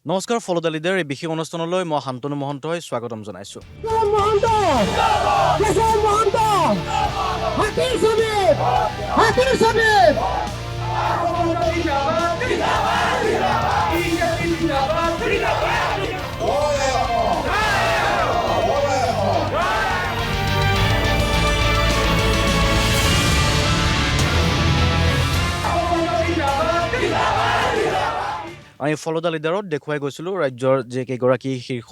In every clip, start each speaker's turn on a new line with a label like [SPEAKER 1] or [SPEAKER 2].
[SPEAKER 1] নমস্কাৰ ফলো the leader এই বিশেষ অনুষ্ঠানলৈ মই শান্তনু মহন্তই স্বাগতম জনাইছোঁ।
[SPEAKER 2] মহন্ত কেশৱ মহন্ত হাতীৰ ছবিত হাতীৰ ছবিত
[SPEAKER 1] আমি ফলো দ্য লিডাৰত দেখুৱাই গৈছিলোঁ ৰাজ্যৰ যে কেইগৰাকী শীৰ্ষ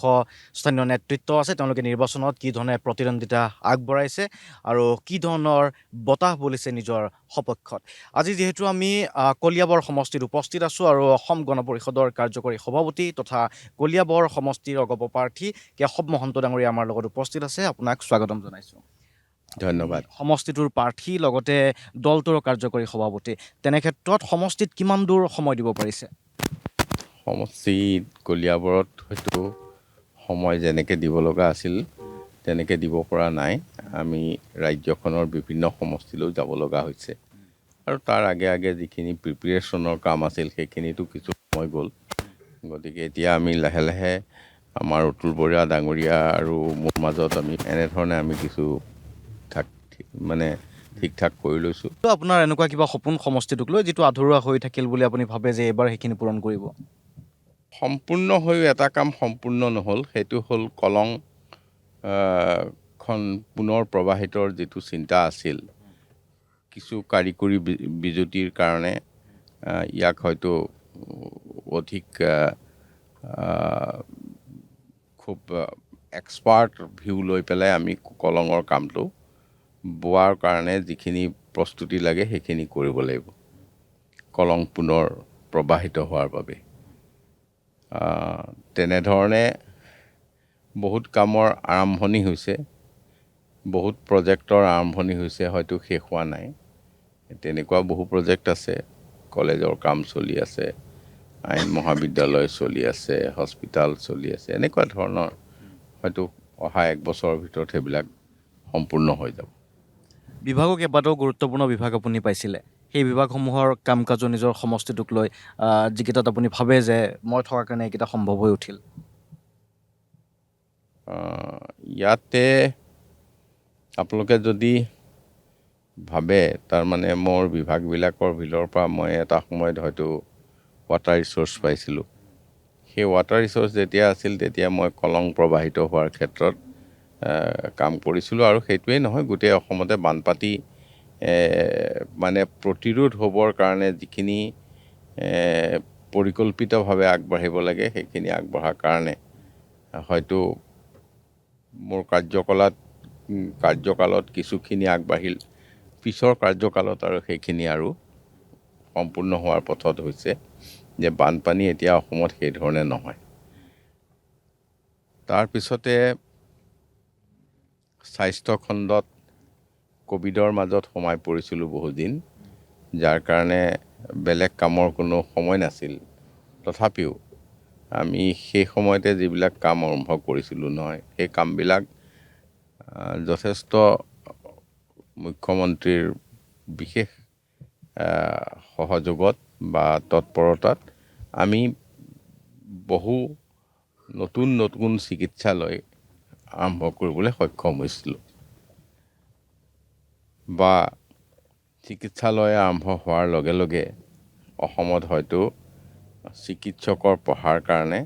[SPEAKER 1] স্থানীয় নেতৃত্ব আছে তেওঁলোকে নিৰ্বাচনত কি ধৰণে প্ৰতিদ্বন্দ্বিতা আগবঢ়াইছে আৰু কি ধৰণৰ বতাহ বলিছে নিজৰ সপক্ষত। আজি যিহেতু আমি কলিয়াবৰ সমষ্টিত উপস্থিত আছোঁ আৰু অসম গণ পৰিষদৰ কাৰ্যকৰী সভাপতি তথা কলিয়াবৰ সমষ্টিৰ অগপ প্ৰাৰ্থী কেশৱ মহন্ত ডাঙৰীয়া আমাৰ লগত উপস্থিত আছে। আপোনাক স্বাগতম জনাইছোঁ।
[SPEAKER 3] ধন্যবাদ।
[SPEAKER 1] সমষ্টিটোৰ প্ৰাৰ্থী লগতে দলটোৰ কাৰ্যকৰী সভাপতি, তেনেক্ষেত্ৰত সমষ্টিত কিমান দূৰ সময় দিব পাৰিছে?
[SPEAKER 3] সমষ্টিত কলিয়াবৰত হয়তো সময় যেনেকৈ দিব লগা আছিল তেনেকৈ দিব পৰা নাই। আমি ৰাজ্যখনৰ বিভিন্ন সমষ্টিলৈও যাব লগা হৈছে আৰু তাৰ আগে আগে যিখিনি প্ৰিপেৰেশ্যনৰ কাম আছিল সেইখিনিতো কিছু সময় গ'ল। গতিকে এতিয়া আমি লাহে লাহে আমাৰ অতুল বৰা ডাঙৰীয়া আৰু মোৰ মাজত আমি এনেধৰণে আমি কিছু ঠিক ঠাক কৰি লৈছোঁ।
[SPEAKER 1] আপোনাৰ এনেকুৱা কিবা সপোন সমষ্টিটোক লৈ যিটো আধৰুৱা হৈ থাকিল বুলি আপুনি ভাবে যে এইবাৰ সেইখিনি পূৰণ কৰিব?
[SPEAKER 3] সম্পূৰ্ণ হৈ এটা কাম সম্পূৰ্ণ নহ'ল, সেইটো হ'ল কলং খন পুনৰ প্ৰবাহিতৰ যিটো চিন্তা আছিল, কিছু কাৰিকৰী বিজুতিৰ কাৰণে ইয়াক হয়তো অধিক খুব এক্সপাৰ্ট ভিউ লৈ পেলাই আমি কলঙৰ কামটো বোৱাৰ কাৰণে যিখিনি প্ৰস্তুতি লাগে সেইখিনি কৰিব লাগিব কলং পুনৰ প্ৰবাহিত হোৱাৰ বাবে। তেনেধৰণে বহুত কামৰ আৰম্ভণি হৈছে, বহুত প্ৰজেক্টৰ আৰম্ভণি হৈছে, হয়তো শেষ হোৱা নাই। তেনেকুৱা বহু প্ৰজেক্ট আছে, কলেজৰ কাম চলি আছে, আইন মহাবিদ্যালয় চলি আছে, হস্পিটেল চলি আছে, এনেকুৱা ধৰণৰ হয়তো অহা এক বছৰৰ ভিতৰত সেইবিলাক সম্পূৰ্ণ হৈ যাব।
[SPEAKER 1] বিভাগো কেইবাটাও গুৰুত্বপূৰ্ণ বিভাগ আপুনি পাইছিলে, সেই বিভাগসমূহৰ কাম কাজো নিজৰ সমষ্টিটোক লৈ যিকেইটাত আপুনি ভাবে যে মই থকাৰ কাৰণে এইকেইটা সম্ভৱ হৈ উঠিল?
[SPEAKER 3] ইয়াতে আপোনালোকে যদি ভাবে, তাৰমানে মোৰ বিভাগবিলাকৰ ভিতৰৰ পৰা মই এটা সময়ত হয়তো ৱাটাৰ ৰিচোৰ্চ পাইছিলোঁ। সেই ৱাটাৰ ৰিচোৰ্চ যেতিয়া আছিল তেতিয়া মই কলং প্ৰবাহিত হোৱাৰ ক্ষেত্ৰত কাম কৰিছিলোঁ। আৰু সেইটোৱেই নহয়, গোটেই অসমতে বানপানী প্ৰতিৰোধ হ'বৰ কাৰণে যিখিনি পৰিকল্পিতভাৱে আগবাঢ়িব লাগে সেইখিনি আগবঢ়াৰ কাৰণে হয়তো মোৰ কাৰ্যকালত কিছুখিনি আগবাঢ়িল, পিছৰ কাৰ্যকালত আৰু সেইখিনি আৰু সম্পূৰ্ণ হোৱাৰ পথত হৈছে যে বানপানী এতিয়া অসমত সেই ধৰণে নহয়। তাৰপিছতে স্বাস্থ্যখণ্ডত ক'ভিডৰ মাজত সোমাই পৰিছিলোঁ বহুদিন, যাৰ কাৰণে বেলেগ কামৰ কোনো সময় নাছিল। তথাপিও আমি সেই সময়তে যিবিলাক কাম আৰম্ভ কৰিছিলোঁ নহয়, সেই কামবিলাক যথেষ্ট মুখ্যমন্ত্ৰীৰ বিশেষ সহযোগত বা তৎপৰতাত আমি বহু নতুন চিকিৎসালয় আৰম্ভ কৰিবলৈ সক্ষম হৈছিলোঁ। বা চিকিৎসালয় আৰম্ভ হোৱাৰ লগে লগে অসমত হয়তো চিকিৎসকৰ পঢ়াৰ কাৰণে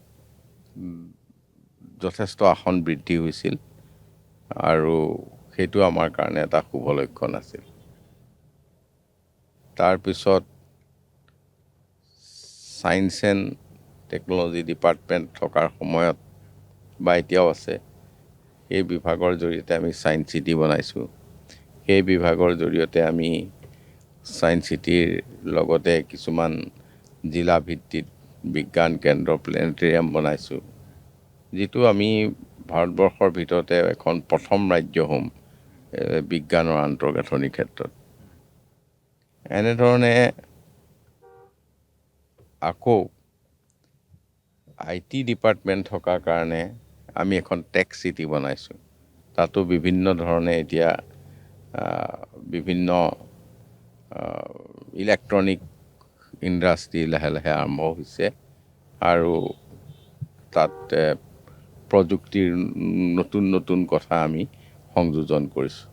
[SPEAKER 3] যথেষ্ট আসন বৃদ্ধি হৈছিল আৰু সেইটো আমাৰ কাৰণে এটা শুভ লক্ষণ আছিল। তাৰপিছত ছায়েন্স এণ্ড টেকন'লজি ডিপাৰ্টমেণ্ট থকাৰ সময়ত বা এতিয়াও আছে, সেই বিভাগৰ জৰিয়তে আমি ছায়েন্স চিটি বনাইছোঁ। সেই বিভাগৰ জৰিয়তে আমি ছায়েন্স চিটিৰ লগতে কিছুমান জিলা ভিত্তিত বিজ্ঞান কেন্দ্ৰ প্লেনেটেৰিয়াম বনাইছোঁ, যিটো আমি ভাৰতবৰ্ষৰ ভিতৰতে এখন প্ৰথম ৰাজ্য হ'ম বিজ্ঞানৰ আন্তঃগাঁথনিৰ ক্ষেত্ৰত। এনেধৰণে আকৌ IT ডিপাৰ্টমেণ্ট থকাৰ কাৰণে আমি এখন টেক চিটি বনাইছোঁ। তাতো বিভিন্ন ধৰণে এতিয়া বিভিন্ন ইলেক্ট্ৰনিক ইণ্ডাষ্ট্ৰী লাহে লাহে আৰম্ভ হৈছে আৰু তাত প্ৰযুক্তিৰ নতুন নতুন কথা আমি সংযোজন কৰিছোঁ।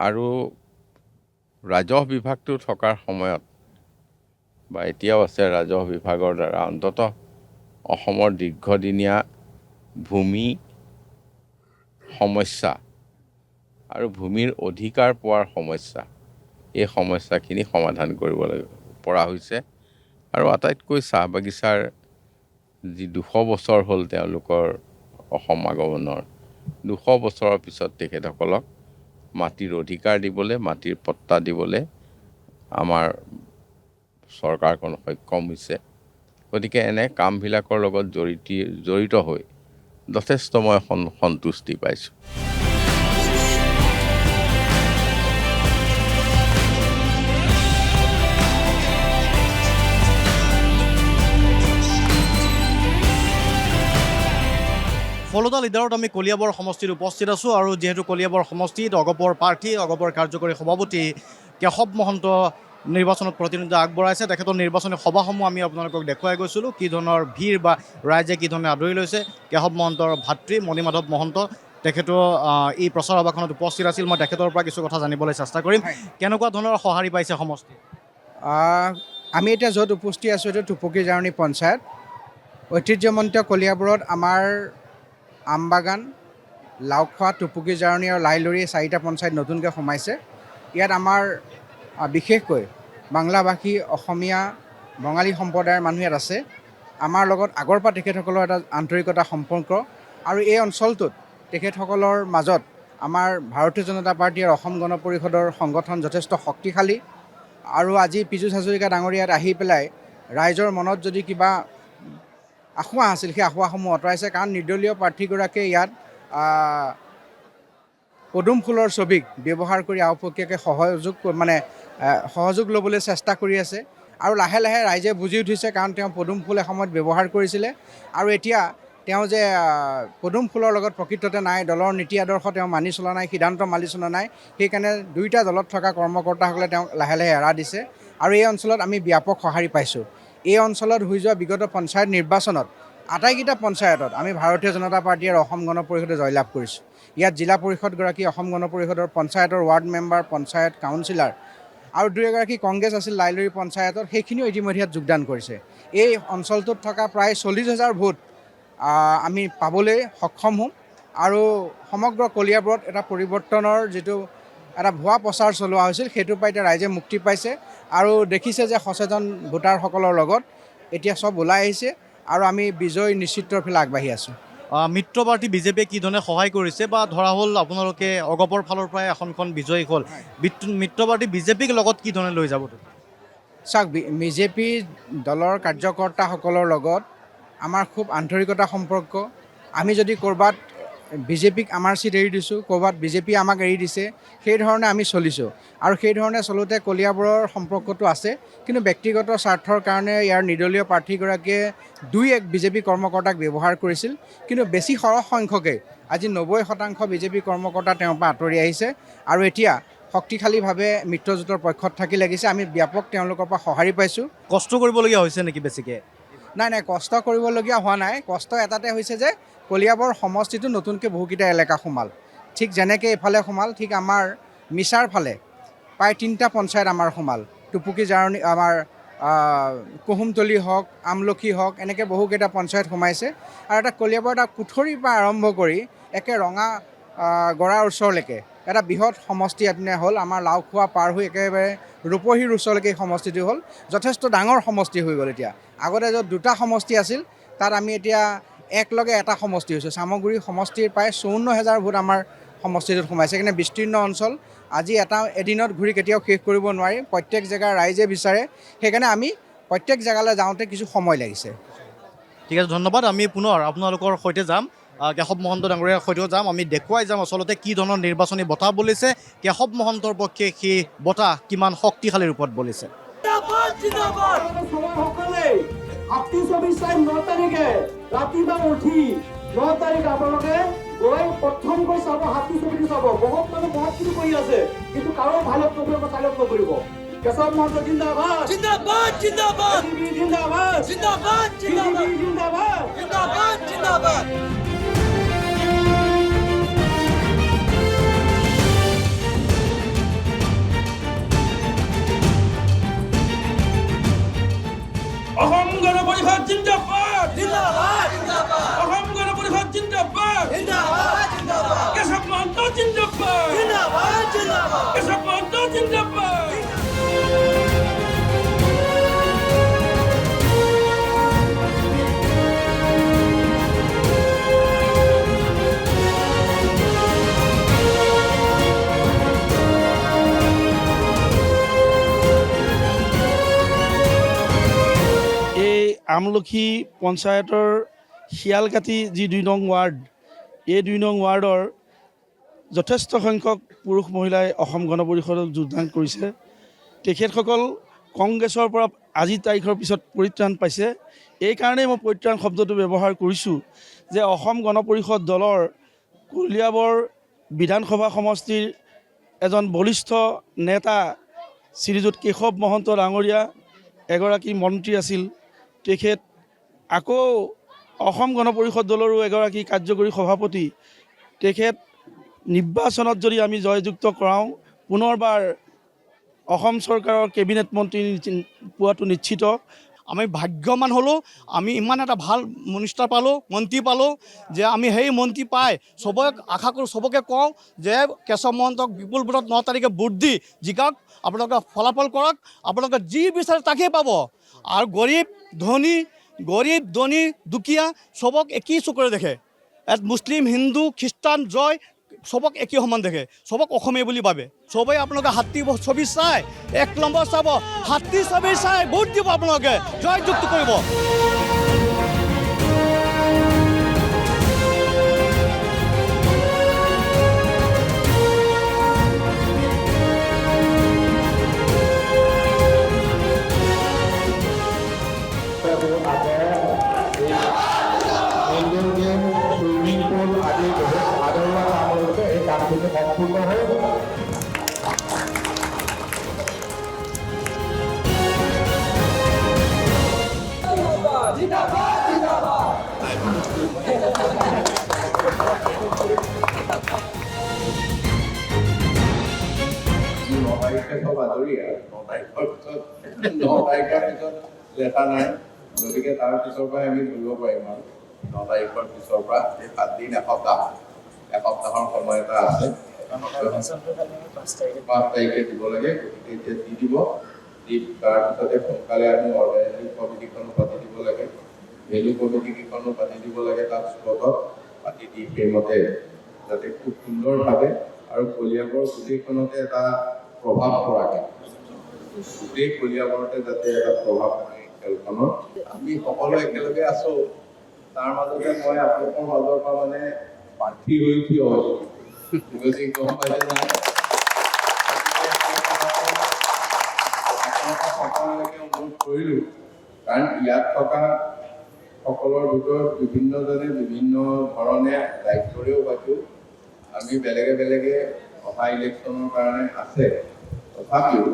[SPEAKER 3] আৰু ৰাজহ বিভাগটো থকাৰ সময়ত বা এতিয়াও আছে, ৰাজহ বিভাগৰ দ্বাৰা অন্ততঃ অসমৰ দীৰ্ঘদিনীয়া ভূমি সমস্যা আৰু ভূমিৰ অধিকাৰ পোৱাৰ সমস্যা, এই সমস্যাখিনি সমাধান কৰিব পৰা হৈছে। আৰু আটাইতকৈ চাহ বাগিচাৰ যি 200 বছৰ হ'ল তেওঁলোকৰ অসম আগমনৰ, 200 বছৰৰ পিছত তেখেতসকলক মাটিৰ অধিকাৰ দিবলৈ, মাটিৰ পট্টা দিবলৈ আমাৰ চৰকাৰখন সক্ষম হৈছে। গতিকে এনে কামবিলাকৰ লগত জড়িত হৈ যথেষ্ট মই সন্তুষ্টি পাইছোঁ।
[SPEAKER 1] ফলদা লিডাৰত আমি কলিয়াবৰ সমষ্টিত উপস্থিত আছোঁ আৰু যিহেতু কলিয়াবৰ সমষ্টিত অগপৰ প্ৰাৰ্থী, অগপৰ কাৰ্যকৰী সভাপতি কেশৱ মহন্ত নিৰ্বাচনত প্ৰতিদ্বন্দ্বিতা আগবঢ়াইছে। তেখেতৰ নিৰ্বাচনী সভাসমূহ আমি আপোনালোকক দেখুৱাই গৈছিলোঁ, কি ধৰণৰ ভিৰ বা ৰাইজে কি ধৰণে আদৰি লৈছে। কেশৱ মহন্তৰ ভাতৃ মণিমাধৱ মহন্ত তেখেতো এই প্ৰচাৰ সভাখনত উপস্থিত আছিল। মই তেখেতৰ পৰা কিছু কথা জানিবলৈ চেষ্টা কৰিম। কেনেকুৱা ধৰণৰ সঁহাৰি পাইছে সমষ্টি?
[SPEAKER 4] আমি এতিয়া য'ত উপস্থিত আছোঁ এইটো টুপুকী জাৰণি পঞ্চায়ত। ঐতিহ্যমণ্ডিত কলিয়াবৰত আমাৰ আমবাগান, লাওখোৱা, টুপুকী জাৰণি আৰু লাইলৰি 4টা পঞ্চায়ত নতুনকৈ সোমাইছে। ইয়াত আমাৰ বিশেষকৈ বাংলাভাষী, অসমীয়া, বঙালী সম্প্ৰদায়ৰ মানুহ ইয়াত আছে। আমাৰ লগত আগৰ পৰা তেখেতসকলৰ এটা আন্তৰিকতা সম্পৰ্ক, আৰু এই অঞ্চলটোত তেখেতসকলৰ মাজত আমাৰ ভাৰতীয় জনতা পাৰ্টী আৰু অসম গণ পৰিষদৰ সংগঠন যথেষ্ট শক্তিশালী। আৰু আজি পীযুষ হাজৰিকা ডাঙৰীয়াত আহি পেলাই ৰাইজৰ মনত যদি কিবা আশা আছিল, সেই আশাসমূহ আঁতৰাইছে। কাৰণ নিৰ্দলীয় প্ৰাৰ্থীগৰাকীয়ে ইয়াত পদুম ফুলৰ ছবিক ব্যৱহাৰ কৰি আওপকীয়াকৈ সহযোগ ল'বলৈ চেষ্টা কৰি আছে। আৰু লাহে লাহে ৰাইজে বুজি উঠিছে, কাৰণ তেওঁ পদুম ফুল এসময়ত ব্যৱহাৰ কৰিছিলে, আৰু এতিয়া তেওঁ যে পদুম ফুলৰ লগত প্ৰকৃততে নাই, দলৰ নীতি আদৰ্শ তেওঁ মানি চলা নাই, সিদ্ধান্ত মানি চলা নাই। সেইকাৰণে দুয়োটা দলত থকা কৰ্মকৰ্তাসকলে তেওঁক লাহে লাহে এৰা দিছে। আৰু এই অঞ্চলত আমি ব্যাপক সঁহাৰি পাইছোঁ। এই অঞ্চলত হৈ যোৱা বিগত পঞ্চায়ত নিৰ্বাচনত আটাইকেইটা পঞ্চায়তত আমি ভাৰতীয় জনতা পাৰ্টী আৰু অসম গণ পৰিষদে জয়লাভ কৰিছোঁ। ইয়াত জিলা পৰিষদগৰাকী অসম গণ পৰিষদৰ পঞ্চায়তৰ ৱাৰ্ড মেম্বাৰ, পঞ্চায়ত কাউন্সিলাৰ আৰু 2 কংগ্ৰেছ আছিল লাইলৰি পঞ্চায়তত, সেইখিনিও ইতিমধ্যে ইয়াত যোগদান কৰিছে। এই অঞ্চলটোত থকা প্ৰায় 40,000 ভোট আমি পাবলৈ সক্ষম হ'ম। আৰু সমগ্ৰ কলিয়াবৰত এটা পৰিৱৰ্তনৰ যিটো এটা ভুৱা প্ৰচাৰ চলোৱা হৈছিল, সেইটোৰ পৰা এতিয়া ৰাইজে মুক্তি পাইছে আৰু দেখিছে যে সচেতন ভোটাৰসকলৰ লগত এতিয়া চব ওলাই আহিছে, আৰু আমি বিজয় নিশ্চিতৰ ফালে আগবাঢ়ি আছোঁ।
[SPEAKER 1] মিত্ৰ পাৰ্টী বিজেপিয়ে কি ধৰণে সহায় কৰিছে, বা ধৰা হ'ল আপোনালোকে অগপৰ ফালৰ পৰাই এখনখন বিজয়ী হ'ল, মিত্ৰ পাৰ্টী বিজেপিক লগত কি ধৰণে লৈ যাব?
[SPEAKER 4] চাওক, বিজেপি দলৰ কাৰ্যকৰ্তাসকলৰ লগত আমাৰ খুব আন্তৰিকতা সম্পৰ্ক। আমি যদি ক'ৰবাত বিজেপিক আমাৰ চিট এৰি দিছোঁ, ক'ৰবাত বিজেপি আমাক এৰি দিছে, সেইধৰণে আমি চলিছোঁ। আৰু সেইধৰণে চলোতে কলিয়াবৰৰ সম্পৰ্কটো আছে। কিন্তু ব্যক্তিগত স্বাৰ্থৰ কাৰণে ইয়াৰ নিৰ্দলীয় প্ৰাৰ্থীগৰাকীয়ে 2-1 বিজেপি কৰ্মকৰ্তাক ব্যৱহাৰ কৰিছিল। কিন্তু বেছি সৰহ সংখ্যকে আজি 90% বিজেপি কৰ্মকৰ্তা তেওঁৰ পৰা আঁতৰি আহিছে, আৰু এতিয়া শক্তিশালীভাৱে মিত্ৰজোঁটৰ পক্ষত থাকি লাগিছে। আমি ব্যাপক তেওঁলোকৰ পৰা সঁহাৰি পাইছোঁ।
[SPEAKER 1] কষ্ট কৰিবলগীয়া হৈছে নেকি বেছিকৈ?
[SPEAKER 4] নাই, কষ্ট কৰিবলগীয়া হোৱা নাই। কষ্ট এটাতে হৈছে যে কলিয়াবৰ সমষ্টিটো নতুনকৈ বহুকেইটা এলেকা সোমাল। ঠিক যেনেকৈ এইফালে সোমাল, ঠিক আমাৰ মিছাৰ ফালে প্ৰায় 3টা পঞ্চায়ত আমাৰ সোমাল। টুপুকী জাৰণি, আমাৰ কুহুমতলি হওক, আমলখি হওক, এনেকৈ বহুকেইটা পঞ্চায়ত সোমাইছে। আৰু এটা কলিয়াবৰ এটা কুঠৰীৰ পৰা আৰম্ভ কৰি একে ৰঙা গড়াৰ ওচৰলৈকে এটা বৃহৎ সমষ্টি এপিনে হ'ল। আমাৰ লাওখোৱা পাৰ হৈ একেবাৰে ৰূপহীৰ ওচৰলৈকে এই সমষ্টিটো হ'ল। যথেষ্ট ডাঙৰ সমষ্টি হৈ গ'ল এতিয়া। আগতে য'ত 2টা সমষ্টি আছিল, তাত আমি এতিয়া একলগে এটা সমষ্টি হৈছোঁ। চামগুৰি সমষ্টিৰ প্ৰায় 54,000 ভোট আমাৰ সমষ্টিটোত সোমাইছে। সেইকাৰণে বিস্তীৰ্ণ অঞ্চল। আজি এদিনত ঘূৰি কেতিয়াও শেষ কৰিব নোৱাৰি। প্ৰত্যেক জেগাৰ ৰাইজে বিচাৰে, সেইকাৰণে আমি প্ৰত্যেক জেগালৈ যাওঁতে কিছু সময় লাগিছে।
[SPEAKER 1] ঠিক আছে, ধন্যবাদ। আমি পুনৰ আপোনালোকৰ সৈতে যাম, কেশৱ মহন্ত ডাঙৰীয়াৰ সৈতেও যাম। আমি দেখুৱাই যাম আচলতে কি ধৰণৰ নিৰ্বাচনী বতাহ বলিছে, কেশৱ মহন্তৰ পক্ষে সেই বতাহ কিমান শক্তিশালী ৰূপত বলিছে।
[SPEAKER 2] হাতী ছবি চাই 9 তাৰিখে ৰাতিপুৱা উঠি 9 তাৰিখ আপোনালোকে গৈ প্ৰথমকৈ চাব, হাতী ছবিটো চাব। বহুত মানুহ বহুত কিছু কৰি আছে, কিন্তু কাৰো ভালত নকৰিব, চালক নকৰিব। কেশৱ মহন্ত জিন্দাবাদ, জিন্দাবাদ, জিন্দাবাদ, জিন্দাবাদ, জিন্দাবাদ, জিন্দাবাদ। জিন্দাবাদ জিন্দাবাদ জিন্দাবাদ
[SPEAKER 5] অসম গণ পৰিষদ জিন্দাবাদ
[SPEAKER 2] জিন্দাবাদ জিন্দাবাদ
[SPEAKER 5] অসম গণ পৰিষদ জিন্দাবাদ
[SPEAKER 2] জিন্দাবাদ জিন্দাবাদ
[SPEAKER 5] কেশৱ মহন্ত জিন্দাবাদ
[SPEAKER 2] জিন্দাবাদ জিন্দাবাদ
[SPEAKER 5] কেশৱ মহন্ত জিন্দাবাদ
[SPEAKER 6] এই আমলখি পঞ্চায়তৰ শিয়ালকাটি যি ২ নং ৱাৰ্ড, এই ২ নং ৱাৰ্ডৰ যথেষ্ট সংখ্যক পুৰুষ মহিলাই অসম গণ পৰিষদত যোগদান কৰিছে। তেখেতসকল কংগ্ৰেছৰ পৰা আজি তাৰিখৰ পিছত পৰিত্ৰাণ পাইছে। এইকাৰণেই মই পৰিত্ৰাণ শব্দটো ব্যৱহাৰ কৰিছোঁ যে অসম গণ পৰিষদ দলৰ কলিয়াবৰ বিধানসভা সমষ্টিৰ এজন বলিষ্ঠ নেতা শ্ৰীযুত কেশৱ মহন্ত ডাঙৰীয়া এগৰাকী মন্ত্ৰী আছিল। তেখেত আকৌ অসম গণ পৰিষদ দলৰো এগৰাকী কাৰ্যকৰী সভাপতি। তেখেত নিৰ্বাচনত যদি আমি জয়যুক্ত কৰাওঁ, পুনৰবাৰ অসম চৰকাৰৰ কেবিনেট মন্ত্ৰী পোৱাটো নিশ্চিত।
[SPEAKER 7] আমি ভাগ্যৱান হ'লোঁ, আমি ইমান এটা ভাল মিনিষ্টাৰ পালোঁ, মন্ত্ৰী পালোঁ যে আমি সেই মন্ত্ৰী পাই চবক আশা কৰোঁ, চবকে কওঁ যে কেশৱ মহন্তক বিপুল ভোটত 9 তাৰিখে ভোট দি জিকাওক, আপোনালোকে ফলাফল কৰক, আপোনালোকে যি বিচাৰে তাকেই পাব। আৰু গৰীব ধনী দুখীয়া চবক একেই চকুৰে দেখে। ইয়াত মুছলিম হিন্দু খ্ৰীষ্টান জয় চবক একেই সমান দেখে, চবক অসমীয়া বুলি ভাবে। চবেই আপোনালোকে হাতী ছবি চাই 1 নম্বৰ চাব, হাতী ছবি চাই ভোট দিব, আপোনালোকে জয়যুক্ত কৰিব।
[SPEAKER 8] সুইমিং পুল আদি বহুত আদৰণি কাম হৈছে। এই কামখিনি সম্পূৰ্ণ হৈ তাৰিখে চব আজৰি আৰু 9 তাৰিখৰ পিছত লেঠা নাই। গতিকে তাৰ পিছৰ পৰাই আমি ধৰিব পাৰিম আৰু 9 তাৰিখৰ পিছৰ পৰা 7 দিন এসপ্তাহৰ সময় এটা আছে। 5 তাৰিখে দিব লাগে। গতিকে এতিয়া দি দিব, দি তাৰপিছতে সোনকালে আমি অৰ্গেনাইজিং কমিটিখনো পাতি দিব লাগে, ভেলু কমিটিকেইখনো পাতি দিব লাগে। তাত স্পটত পাতি দি সেইমতে যাতে খুব সুন্দৰভাৱে আৰু কলিয়াবৰ গোটেইখনতে এটা প্ৰভাৱ পৰাকৈ, গোটেই কলিয়াবৰতে যাতে এটা প্ৰভাৱ পৰে খেলখনৰ। আমি সকলো একেলগে আছোঁ, তাৰ মাজতে মই আপোনালোকৰ মাজৰ পৰা মানে প্ৰাৰ্থী হৈ থিয় হৈছোঁ। গতিকে গম পাইছে নাই, সকলোকে অনুৰোধ কৰিলোঁ, কাৰণ ইয়াত থকা সকলৰ ভিতৰত বিভিন্নজনে বিভিন্ন ধৰণে দায়িত্বৰেও পাইছোঁ। আমি বেলেগে অহা ইলেকশ্যনৰ কাৰণে আছে, তথাপিও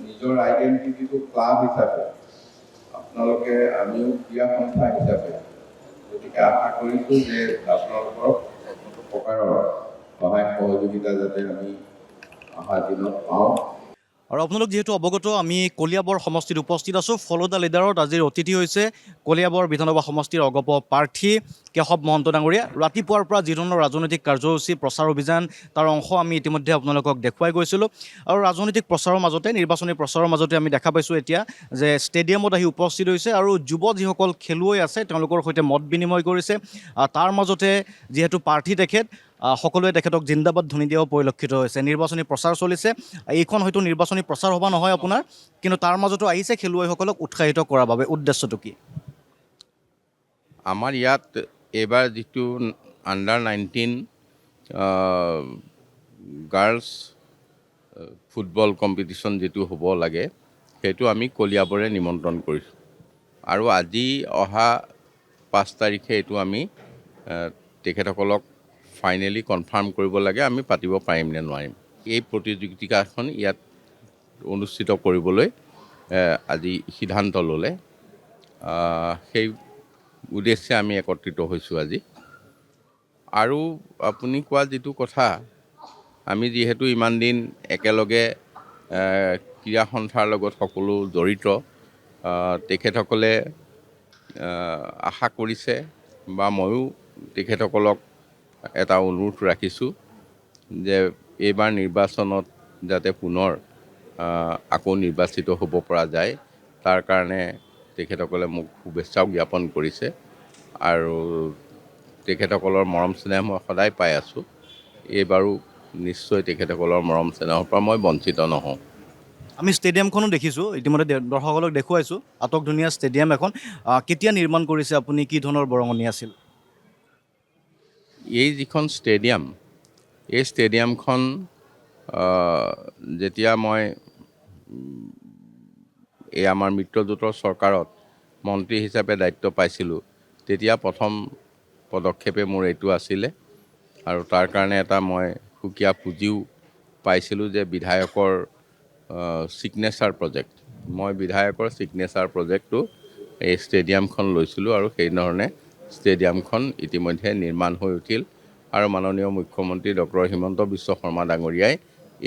[SPEAKER 8] নিজৰ আইডেণ্টিটিটো ক্লাব হিচাপে আপোনালোকে, আমিও ক্ৰীড়া সংস্থা হিচাপে, গতিকে আশা কৰিছোঁ যে আপোনালোকৰ সকলো প্ৰকাৰৰ সহায় সহযোগিতা যাতে আমি অহা দিনত পাওঁ।
[SPEAKER 1] আৰু আপোনালোক যিহেতু অৱগত, আমি কলিয়াবৰ সমষ্টিত উপস্থিত আছোঁ। ফ'ল' দ্য লিডাৰত আজিৰ অতিথি হৈছে কলিয়াবৰ বিধানসভা সমষ্টিৰ অগপ প্ৰাৰ্থী কেশৱ মহন্ত ডাঙৰীয়া। ৰাতিপুৱাৰ পৰা যি ধৰণৰ ৰাজনৈতিক কাৰ্যসূচী, প্ৰচাৰ অভিযান, তাৰ অংশ আমি ইতিমধ্যে আপোনালোকক দেখুৱাই গৈছিলোঁ। আৰু ৰাজনৈতিক প্ৰচাৰৰ মাজতে, নিৰ্বাচনী প্ৰচাৰৰ মাজতে আমি দেখা পাইছোঁ এতিয়া যে ষ্টেডিয়ামত আহি উপস্থিত হৈছে আৰু যুৱ যিসকল খেলুৱৈ আছে তেওঁলোকৰ সৈতে মত বিনিময় কৰিছে। তাৰ মাজতে যিহেতু প্ৰাৰ্থী তেখেত, সকলোৱে তেখেতক জিন্দাবাদ ধ্বনি দিয়াও পৰিলক্ষিত হৈছে। নিৰ্বাচনী প্ৰচাৰ চলিছে। এইখন হয়তো নিৰ্বাচনী প্ৰচাৰ সভা নহয় আপোনাৰ, কিন্তু তাৰ মাজতো আহিছে খেলুৱৈসকলক উৎসাহিত কৰাৰ বাবে। উদ্দেশ্যটো কি?
[SPEAKER 3] আমাৰ ইয়াত এইবাৰ যিটো আণ্ডাৰ-19 গাৰ্লছ ফুটবল কম্পিটিশ্যন যিটো হ'ব লাগে, সেইটো আমি কলিয়াবৰে নিমন্ত্ৰণ কৰিছোঁ। আৰু আজি অহা 5 তাৰিখে এইটো আমি তেখেতসকলক ফাইনেলি কনফাৰ্ম কৰিব লাগে, আমি পাতিব পাৰিম নে নোৱাৰিম। এই প্ৰতিযোগিতাখন ইয়াত অনুষ্ঠিত কৰিবলৈ আজি সিদ্ধান্ত ল'লে। সেই উদ্দেশ্যে আমি একত্ৰিত হৈছোঁ আজি। আৰু আপুনি কোৱা যিটো কথা, আমি যিহেতু ইমান দিন একেলগে ক্ৰীড়া সন্থাৰ লগত সকলো জড়িত, তেখেতসকলে আশা কৰিছে বা ময়ো তেখেতসকলক এটা অনুৰোধ ৰাখিছোঁ যে এইবাৰ নিৰ্বাচনত যাতে পুনৰ আকৌ নিৰ্বাচিত হ'ব পৰা যায়, তাৰ কাৰণে তেখেতসকলে মোক শুভেচ্ছাও জ্ঞাপন কৰিছে। আৰু তেখেতসকলৰ মৰম স্নেহ মই সদায় পাই আছোঁ। এইবাৰো নিশ্চয় তেখেতসকলৰ মৰম স্নেহৰ পৰা মই বঞ্চিত নহওঁ।
[SPEAKER 1] আমি ষ্টেডিয়ামখনো দেখিছোঁ, ইতিমধ্যে দৰ্শকসকলক দেখুৱাইছোঁ, আটক ধুনীয়া ষ্টেডিয়াম এখন। কেতিয়া নিৰ্মাণ কৰিছে আপুনি, কি ধৰণৰ বৰঙণি আছিল?
[SPEAKER 3] এই যিখন ষ্টেডিয়াম, এই ষ্টেডিয়ামখন যেতিয়া মই এই আমাৰ মিত্ৰজোঁটৰ চৰকাৰত মন্ত্ৰী হিচাপে দায়িত্ব পাইছিলোঁ, তেতিয়া প্ৰথম পদক্ষেপে মোৰ এইটো আছিলে। আৰু তাৰ কাৰণে এটা মই সুকীয়া পুঁজিও পাইছিলোঁ যে বিধায়কৰ ছিগনেচাৰ প্ৰজেক্ট, মই বিধায়কৰ ছিগনেচাৰ প্ৰজেক্টটো এই ষ্টেডিয়ামখন লৈছিলোঁ। আৰু সেইধৰণে ষ্টেডিয়ামখন ইতিমধ্যে নিৰ্মাণ হৈ উঠিল। আৰু মাননীয় মুখ্যমন্ত্ৰী ডক্টৰ হিমন্ত বিশ্ব শৰ্মা ডাঙৰীয়াই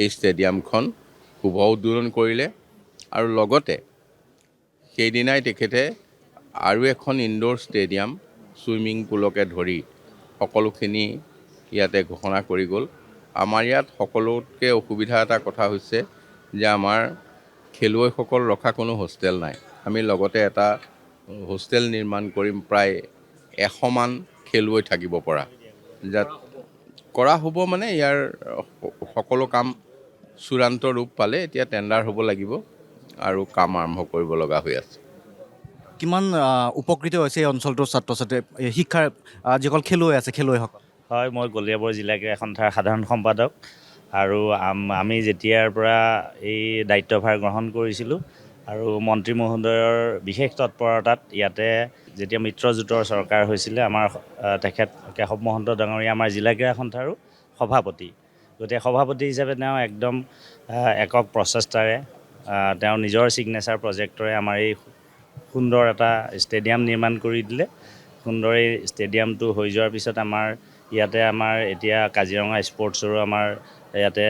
[SPEAKER 3] এই ষ্টেডিয়ামখন শুভ উদ্বোধন কৰিলে। আৰু লগতে সেইদিনাই তেখেতে আৰু এখন ইনডোৰ ষ্টেডিয়াম, ছুইমিং পুলকে ধৰি সকলোখিনি ইয়াতে ঘোষণা কৰি গ'ল। আমাৰ ইয়াত সকলোতকৈ অসুবিধা এটা কথা হৈছে যে আমাৰ খেলুৱৈসকল ৰখা কোনো হোষ্টেল নাই। আমি লগতে এটা হোষ্টেল নিৰ্মাণ কৰিম, প্ৰায় 100 মান খেলুৱৈ থাকিব পৰা। যাত কৰা হ'ব, মানে ইয়াৰ সকলো কাম চূড়ান্ত ৰূপ পালে এতিয়া টেণ্ডাৰ হ'ব লাগিব আৰু কাম আৰম্ভ কৰিব লগা হৈ আছে।
[SPEAKER 1] কিমান উপকৃত হৈছে এই অঞ্চলটোৰ ছাত্ৰ ছাত্ৰী, শিক্ষাৰ যিসকল খেলুৱৈ আছে, খেলুৱৈসকল?
[SPEAKER 9] হয়, মই কলিয়াবৰ জিলা ক্ৰীড়া সন্থাৰ সাধাৰণ সম্পাদক। আৰু আমি যেতিয়াৰ পৰা এই দায়িত্বভাৰ গ্ৰহণ কৰিছিলোঁ আৰু মন্ত্ৰী মহোদয়ৰ বিশেষ তৎপৰতাত ইয়াতে যেতিয়া মিত্ৰজোঁটৰ চৰকাৰ হৈছিলে, আমাৰ তেখেত কেশৱ মহন্ত ডাঙৰীয়া আমাৰ জিলা ক্ৰীড়া সন্থাৰো সভাপতি। গতিকে সভাপতি হিচাপে তেওঁ একদম একক প্ৰচেষ্টাৰে তেওঁ নিজৰ ছিগনেচাৰ প্ৰজেক্টৰে আমাৰ এই সুন্দৰ এটা ষ্টেডিয়াম নিৰ্মাণ কৰি দিলে। সুন্দৰ এই ষ্টেডিয়ামটো হৈ যোৱাৰ পিছত আমাৰ এতিয়া কাজিৰঙা স্পৰ্টছৰো আমাৰ ইয়াতে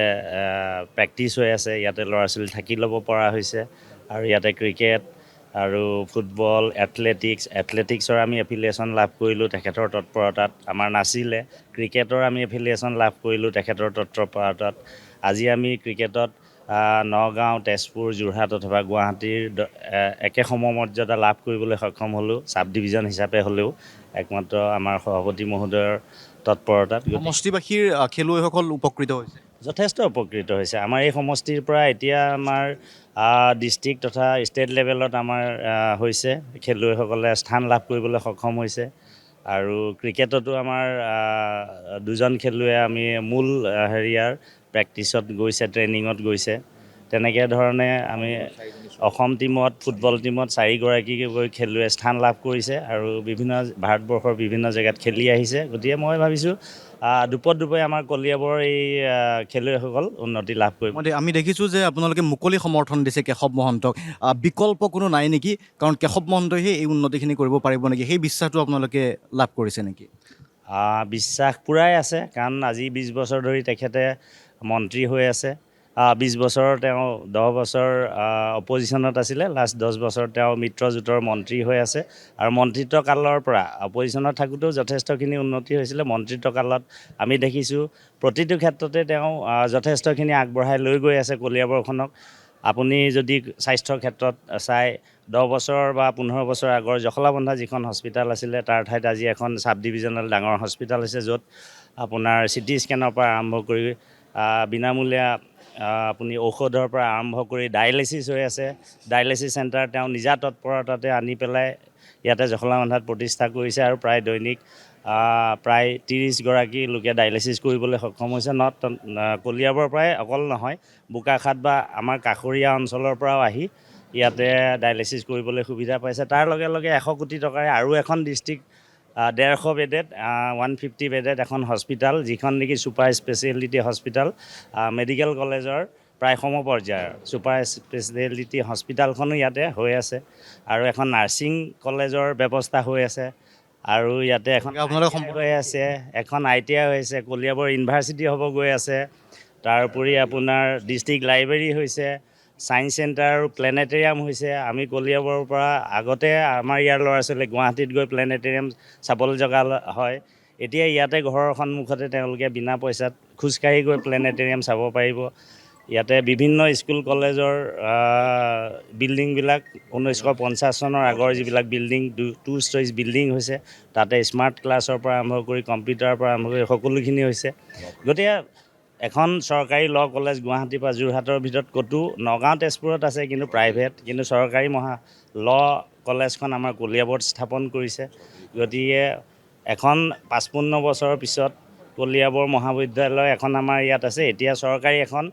[SPEAKER 9] প্ৰেক্টিছ হৈ আছে। ইয়াতে ল'ৰা ছোৱালী থাকি ল'ব পৰা হৈছে। আৰু ইয়াতে ক্ৰিকেট আৰু ফুটবল, এথলেটিক্সৰ আমি এফিলিয়েশ্যন লাভ কৰিলোঁ তেখেতৰ তৎপৰতাত। আমাৰ নাছিলে। ক্ৰিকেটৰ আমি এফিলিয়েশ্যন লাভ কৰিলোঁ তেখেতৰ তৎপৰতাত। আজি আমি ক্ৰিকেটত নগাঁও, তেজপুৰ, যোৰহাট অথবা গুৱাহাটীৰ একে সমমৰ্যাদা লাভ কৰিবলৈ সক্ষম হ'লোঁ, ছাব ডিভিজন হিচাপে হ'লেও একমাত্ৰ আমাৰ সভাপতি মহোদয়ৰ তৎপৰতাত।
[SPEAKER 1] সমষ্টিবাসীৰ খেলুৱৈসকল উপকৃত হৈছে,
[SPEAKER 9] যথেষ্ট উপকৃত হৈছে। আমাৰ এই সমষ্টিৰ পৰা এতিয়া আমাৰ ডিষ্ট্ৰিক্ট তথা ষ্টেট লেভেলত আমাৰ হৈছে, খেলুৱৈসকলে স্থান লাভ কৰিবলৈ সক্ষম হৈছে। আৰু ক্ৰিকেটতো আমাৰ 2জন খেলুৱৈ আমি মূল প্ৰেক্টিছত গৈছে, ট্ৰেইনিঙত গৈছে। তেনেকৈ ধৰণে আমি অসম টিমত, ফুটবল টিমত 4গৰাকীকৈ খেলুৱৈ স্থান লাভ কৰিছে আৰু ভাৰতবৰ্ষৰ বিভিন্ন জেগাত খেলি আহিছে। গতিকে মই ভাবিছোঁ দুপে আমাৰ কলিয়াবৰ এই খেলুৱৈসকল উন্নতি লাভ কৰিব।
[SPEAKER 1] আমি দেখিছোঁ যে আপোনালোকে মুকলি সমৰ্থন দিছে কেশৱ মহন্তক। বিকল্প কোনো নাই নেকি? কাৰণ কেশৱ মহন্তইহে এই উন্নতিখিনি কৰিব পাৰিব নেকি, সেই বিশ্বাসটো আপোনালোকে লাভ কৰিছে নেকি?
[SPEAKER 9] বিশ্বাস পূৰাই আছে, কাৰণ আজি 20 বছৰ ধৰি তেখেতে মন্ত্ৰী হৈ আছে। 20 বছৰ তেওঁ 10 বছৰ অপজিশ্যনত আছিলে, লাষ্ট 10 বছৰ তেওঁ মিত্ৰজোঁটৰ মন্ত্ৰী হৈ আছে। আৰু মন্ত্ৰিত্ব কালৰ পৰা অপজিশ্যনত থাকোঁতেও যথেষ্টখিনি উন্নতি হৈছিলে। মন্ত্ৰিত্ব কালত আমি দেখিছোঁ প্ৰতিটো ক্ষেত্ৰতে তেওঁ যথেষ্টখিনি আগবঢ়াই লৈ গৈ আছে কলিয়াবৰখনক। আপুনি যদি স্বাস্থ্যৰ ক্ষেত্ৰত চাই, 10 বছৰ বা 15 বছৰ আগৰ জখলাবন্ধা যিখন হস্পিটেল আছিলে, তাৰ ঠাইত আজি এখন ছাব ডিভিজনেল ডাঙৰ হস্পিটেল হৈছে, য'ত আপোনাৰ CT স্কেনৰ পৰা আৰম্ভ কৰি বিনামূলীয়া আপুনি ঔষধৰ পৰা আৰম্ভ কৰি ডায়েলিচিছ হৈ আছে। ডায়েলিচিছ চেণ্টাৰ তেওঁ নিজা তৎপৰতাতে আনি পেলাই ইয়াতে জখলাবন্ধাত প্ৰতিষ্ঠা কৰিছে। আৰু দৈনিক প্ৰায় 30গৰাকী লোকে ডায়েলিচিছ কৰিবলৈ সক্ষম হৈছে। কলিয়াবৰৰ পৰাই অকল নহয়, বোকাখাট বা আমাৰ কাষৰীয়া অঞ্চলৰ পৰাও আহি ইয়াতে ডায়েলিচিছ কৰিবলৈ সুবিধা পাইছে। তাৰ লগে লগে 100 কোটি টকাৰে আৰু এখন ডিষ্ট্ৰিক্ট 150 বেডেড 150 বেডেড এখন হস্পিটেল, যিখন নেকি ছুপাৰ স্পেচিয়েলিটি হস্পিটেল, মেডিকেল কলেজৰ প্ৰায় সমপৰ্যায়ৰ ছুপাৰ স্পেচিয়েলিটি হস্পিটেলখনো ইয়াতে হৈ আছে। আৰু এখন নাৰ্ছিং কলেজৰ ব্যৱস্থা হৈ আছে। আৰু ইয়াতে এখন
[SPEAKER 1] আপোনালোকে
[SPEAKER 9] ITI হৈ আছে, এখন ITI হৈ আছে, কলিয়াবৰ ইউনিভাৰ্চিটি হ'ব গৈ আছে। তাৰোপৰি আপোনাৰ ডিষ্ট্ৰিক্ট লাইব্ৰেৰী হৈছে, ছায়েন্স চেণ্টাৰ আৰু প্লেনেটেৰিয়াম হৈছে। আমি কলিয়াবৰৰ পৰা আগতে আমাৰ ইয়াৰ ল'ৰা ছোৱালীয়ে গুৱাহাটীত গৈ প্লেনেটেৰিয়াম চাবলৈ জগা হয়। এতিয়া ইয়াতে ঘৰৰ সন্মুখতে তেওঁলোকে বিনা পইচাত খোজকাঢ়ি গৈ প্লেনেটেৰিয়াম চাব পাৰিব। ইয়াতে বিভিন্ন স্কুল কলেজৰ বিল্ডিংবিলাক 1950 চনৰ আগৰ যিবিলাক বিল্ডিং 2 ষ্টৰিজ বিল্ডিং হৈছে, তাতে স্মাৰ্ট ক্লাছৰ পৰা আৰম্ভ কৰি কম্পিউটাৰৰ পৰা আৰম্ভ কৰি সকলোখিনি হৈছে। গতিকে এখন চৰকাৰী ল কলেজ গুৱাহাটীৰ পৰা যোৰহাটৰ ভিতৰত ক'তো, নগাঁও তেজপুৰত আছে কিন্তু প্ৰাইভেট, কিন্তু চৰকাৰী ল কলেজখন আমাৰ কলিয়াবৰত স্থাপন কৰিছে। গতিকে এখন 55 বছৰৰ পিছত কলিয়াবৰ মহাবিদ্যালয় এখন আমাৰ ইয়াত আছে। এতিয়া চৰকাৰী এখন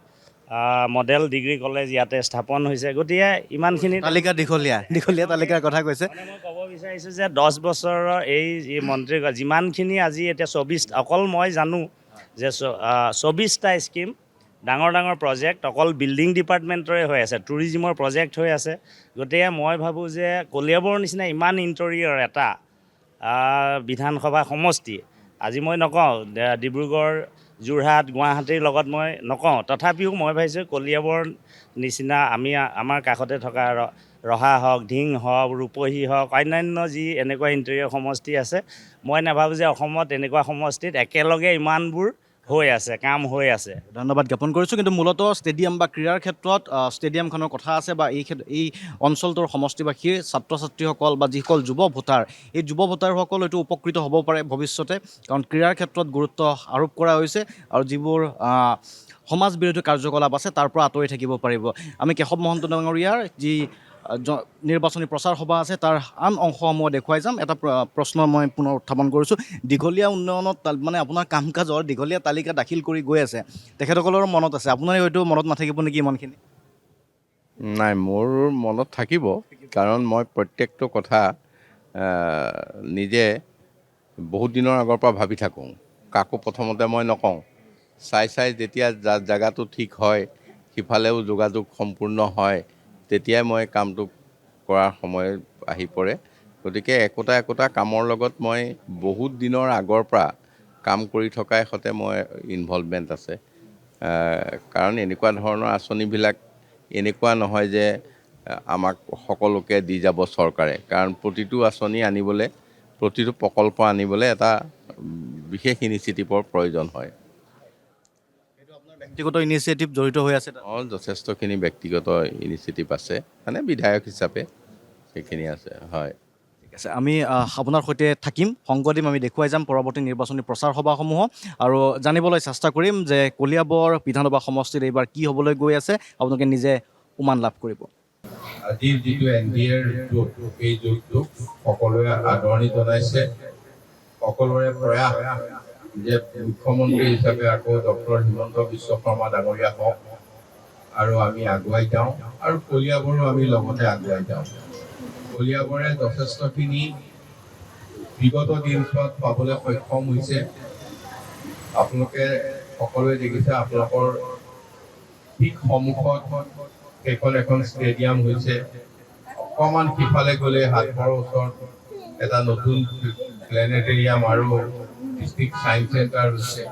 [SPEAKER 9] মডেল ডিগ্ৰী কলেজ ইয়াতে স্থাপন হৈছে। গতিকে ইমানখিনি
[SPEAKER 1] তালিকা দীঘলীয়া তালিকাৰ কথা কৈছে।
[SPEAKER 9] মানে মই ক'ব বিচাৰিছোঁ যে 10 বছৰৰ এই মন্ত্ৰী যিমানখিনি আজি এতিয়া 24, অকল মই জানো যে 24টা স্কিম, ডাঙৰ ডাঙৰ প্ৰজেক্ট অকল বিল্ডিং ডিপাৰ্টমেণ্টৰে হৈ আছে, টুৰিজিমৰ প্ৰজেক্ট হৈ আছে। গতিকে মই ভাবোঁ যে কলিয়াবৰৰ নিচিনা ইমান ইণ্টেৰিয়ৰ এটা বিধানসভা সমষ্টি, আজি মই নকওঁ ডিব্ৰুগড়, যোৰহাট, গুৱাহাটীৰ লগত মই নকওঁ, তথাপিও মই ভাবিছোঁ কলিয়াবৰ নিচিনা আমাৰ কাষতে থকা ৰহা হওক, ঢিং হওক, ৰূপহী হওক, অন্যান্য যি এনেকুৱা ইণ্টেৰিয়ৰ সমষ্টি আছে, মই নাভাবোঁ যে অসমত এনেকুৱা সমষ্টিত একেলগে ইমানবোৰ হৈ আছে, কাম হৈ আছে।
[SPEAKER 1] ধন্যবাদ জ্ঞাপন কৰিছোঁ। কিন্তু মূলতঃ ষ্টেডিয়াম বা ক্ৰীড়াৰ ক্ষেত্ৰত ষ্টেডিয়ামখনৰ কথা আছে বা এই অঞ্চলটোৰ সমষ্টিবাসীৰ ছাত্ৰ ছাত্ৰীসকল বা যিসকল যুৱ ভোটাৰ, এই যুৱ ভোটাৰসকল এইটো উপকৃত হ'ব পাৰে ভৱিষ্যতে, কাৰণ ক্ৰীড়াৰ ক্ষেত্ৰত গুৰুত্ব আৰোপ কৰা হৈছে আৰু যিবোৰ সমাজ বিৰোধী কাৰ্যকলাপ আছে তাৰ পৰা আঁতৰি থাকিব পাৰিব। আমি কেশৱ মহন্ত ডাঙৰীয়াৰ যি নিৰ্বাচনী প্ৰচাৰ সভা আছে তাৰ আন অংশসমূহ দেখুৱাই যাম। এটা প্ৰশ্ন মই পুনৰ উত্থাপন কৰিছোঁ, দীঘলীয়া উন্নয়নত মানে আপোনাৰ কাম কাজৰ দীঘলীয়া তালিকা দাখিল কৰি গৈ আছে, তেখেতসকলৰ মনত আছে, আপোনাৰ হয়তো মনত নাথাকিব নেকি ইমানখিনি?
[SPEAKER 3] নাই, মোৰ মনত থাকিব, কাৰণ মই প্ৰত্যেকটো কথা নিজে বহুত দিনৰ আগৰ পৰা ভাবি থাকোঁ। কাকো প্ৰথমতে মই নকওঁ, চাই যেতিয়া জেগাটো ঠিক হয়, সিফালেও যোগাযোগ সম্পূৰ্ণ হয়, তেতিয়াই মই কামটো কৰাৰ সময় আহি পৰে। গতিকে একোটা কামৰ লগত মই বহুত দিনৰ আগৰ পৰা কাম কৰি থকাৰ সৈতে মই ইনভলভমেণ্ট আছে। কাৰণ এনেকুৱা ধৰণৰ আঁচনিবিলাক এনেকুৱা নহয় যে আমাক সকলোকে দি যাব চৰকাৰে, কাৰণ প্ৰতিটো আঁচনি আনিবলৈ, প্ৰতিটো প্ৰকল্প আনিবলৈ এটা বিশেষ ইনিচিয়েটিভৰ প্ৰয়োজন হয়।
[SPEAKER 1] ব্যক্তিগত ইনিচিয়েটিভ জড়িত হৈ আছে?
[SPEAKER 3] যথেষ্টখিনি ব্যক্তিগত ইনিচিয়েটিভ আছে, মানে বিধায়ক হিচাপে সেইখিনি আছে। হয়,
[SPEAKER 1] ঠিক আছে, আমি আপোনাৰ সৈতে থাকিম, সংগ দিম, আমি দেখুৱাই যাম পৰৱৰ্তী নিৰ্বাচনী প্ৰচাৰ সভাসমূহ আৰু জানিবলৈ চেষ্টা কৰিম যে কলিয়াবৰ বিধানসভা সমষ্টিত এইবাৰ কি হ'বলৈ গৈ আছে, আপোনালোকে নিজে উমান লাভ কৰিব।
[SPEAKER 8] আজিৰ যিটো NDAৰ যুগ, এই যুগটোক সকলোৱে আদৰণি জনাইছে। সকলোৰে প্ৰয়াস যে মুখ্যমন্ত্ৰী হিচাপে আকৌ ডক্টৰ হিমন্ত বিশ্ব শৰ্মা ডাঙৰীয়া হওক আৰু আমি আগুৱাই যাওঁ, আৰু কলিয়াবৰো আমি লগতে আগুৱাই যাওঁ। কলিয়াবৰে যথেষ্টখিনি বিগত দিনছোৱাত পাবলৈ সক্ষম হৈছে। আপোনালোকে সকলোৱে দেখিছে, আপোনালোকৰ ঠিক সন্মুখত সেইখন এখন ষ্টেডিয়াম হৈছে। অকণমান সিফালে গ'লে হাতবৰ ওচৰত এটা নতুন প্লেনেটেৰিয়াম আৰু ডিষ্ট্ৰিক্ট ছায়েন্স চেণ্টাৰ হৈছে।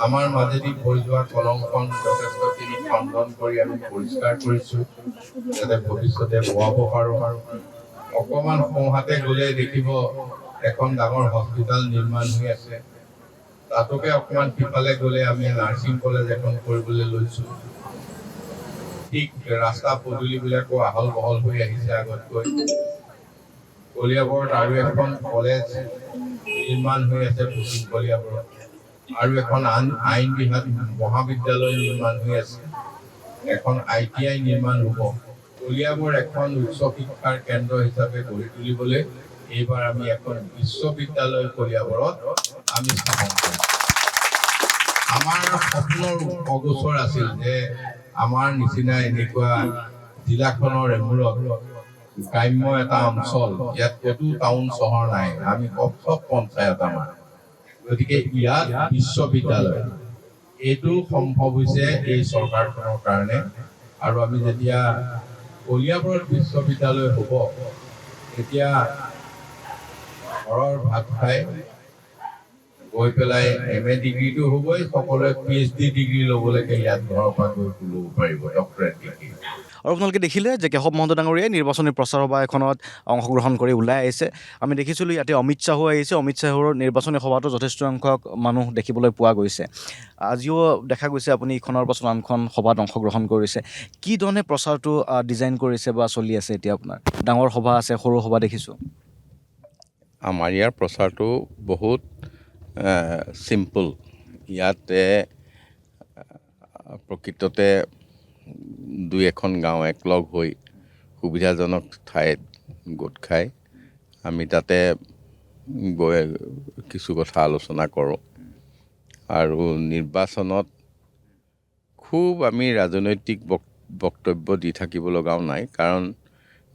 [SPEAKER 8] আমাৰ মাজেদি বৈ যোৱা কলংখন যথেষ্টখিনি খণ্ডন কৰি আমি পৰিষ্কাৰ কৰিছোঁ, যাতে ভৱিষ্যতে বোৱাব পাৰোঁ। অকণমান সোঁহাতে গ'লে দেখিব এখন ডাঙৰ হস্পিটেল নিৰ্মাণ হৈ আছে। তাতোকে অকণমান সিফালে গ'লে আমি নাৰ্ছিং কলেজ এখন কৰিবলৈ লৈছোঁ। ঠিক ৰাস্তা পদূলিবিলাকো আহল বহল হৈ আহিছে আগতকৈ। কলিয়াবৰত আৰু এখন কলেজ নিৰ্মাণ হৈ আছে পশ্চিম কলিয়াবৰত, আৰু এখন আইন বিভাগ মহাবিদ্যালয় নিৰ্মাণ হৈ আছে, এখন ITI নিৰ্মাণ হ'ব। কলিয়াবৰ এখন উচ্চ শিক্ষাৰ কেন্দ্ৰ হিচাপে গঢ়ি তুলিবলৈ এইবাৰ আমি এখন বিশ্ববিদ্যালয় কলিয়াবৰত আমি স্থাপন কৰিম। আমাৰ সপোনৰ অগোচৰ আছিল যে আমাৰ নিচিনা এনেকুৱা জিলাখনৰ এমূৰত গ্ৰাম্য এটা অঞ্চল, ইয়াত ক'তো টাউন চহৰ নাই, আমি চব পঞ্চায়ত আমাৰ। গতিকে ইয়াত বিশ্ববিদ্যালয়, এইটো সম্ভৱ হৈছে এই চৰকাৰখনৰ কাৰণে। আৰু আমি যেতিয়া কলিয়াবৰত বিশ্ববিদ্যালয় হ'ব, তেতিয়া ঘৰৰ ভাত খাই গৈ পেলাই MA ডিগ্ৰীটো হ'বই, সকলোৱে PhD ডিগ্ৰী ল'বলৈকে ইয়াত ঘৰৰ পৰা গৈ ল'ব পাৰিব, ডক্টৰেট ডিগ্ৰী।
[SPEAKER 1] আৰু আপোনালোকে দেখিলে যে কেশৱ মহন্ত ডাঙৰীয়াই নিৰ্বাচনী প্ৰচাৰ সভা এখনত অংশগ্ৰহণ কৰি ওলাই আহিছে। আমি দেখিছিলোঁ ইয়াতে অমিত শ্বাহো আহিছে। অমিত শ্বাহৰ নিৰ্বাচনী সভাতো যথেষ্ট সংখ্যক মানুহ দেখিবলৈ পোৱা গৈছে। আজিও দেখা গৈছে আপুনি ইখনৰ পাছত আনখন সভাত অংশগ্ৰহণ কৰিছে। কি ধৰণে প্ৰচাৰটো ডিজাইন কৰিছে বা চলি আছে এতিয়া আপোনাৰ? ডাঙৰ সভা আছে, সৰু সভা দেখিছোঁ।
[SPEAKER 3] আমাৰ ইয়াৰ প্ৰচাৰটো বহুত চিম্পল। ইয়াতে প্ৰকৃততে দুই এখন গাঁও একলগ হৈ সুবিধাজনক ঠাইত গোট খাই আমি তাতে গৈ কিছু কথা আলোচনা কৰোঁ। আৰু নিৰ্বাচনত খুব আমি ৰাজনৈতিক বক্তব্য দি থাকিব লগাও নাই, কাৰণ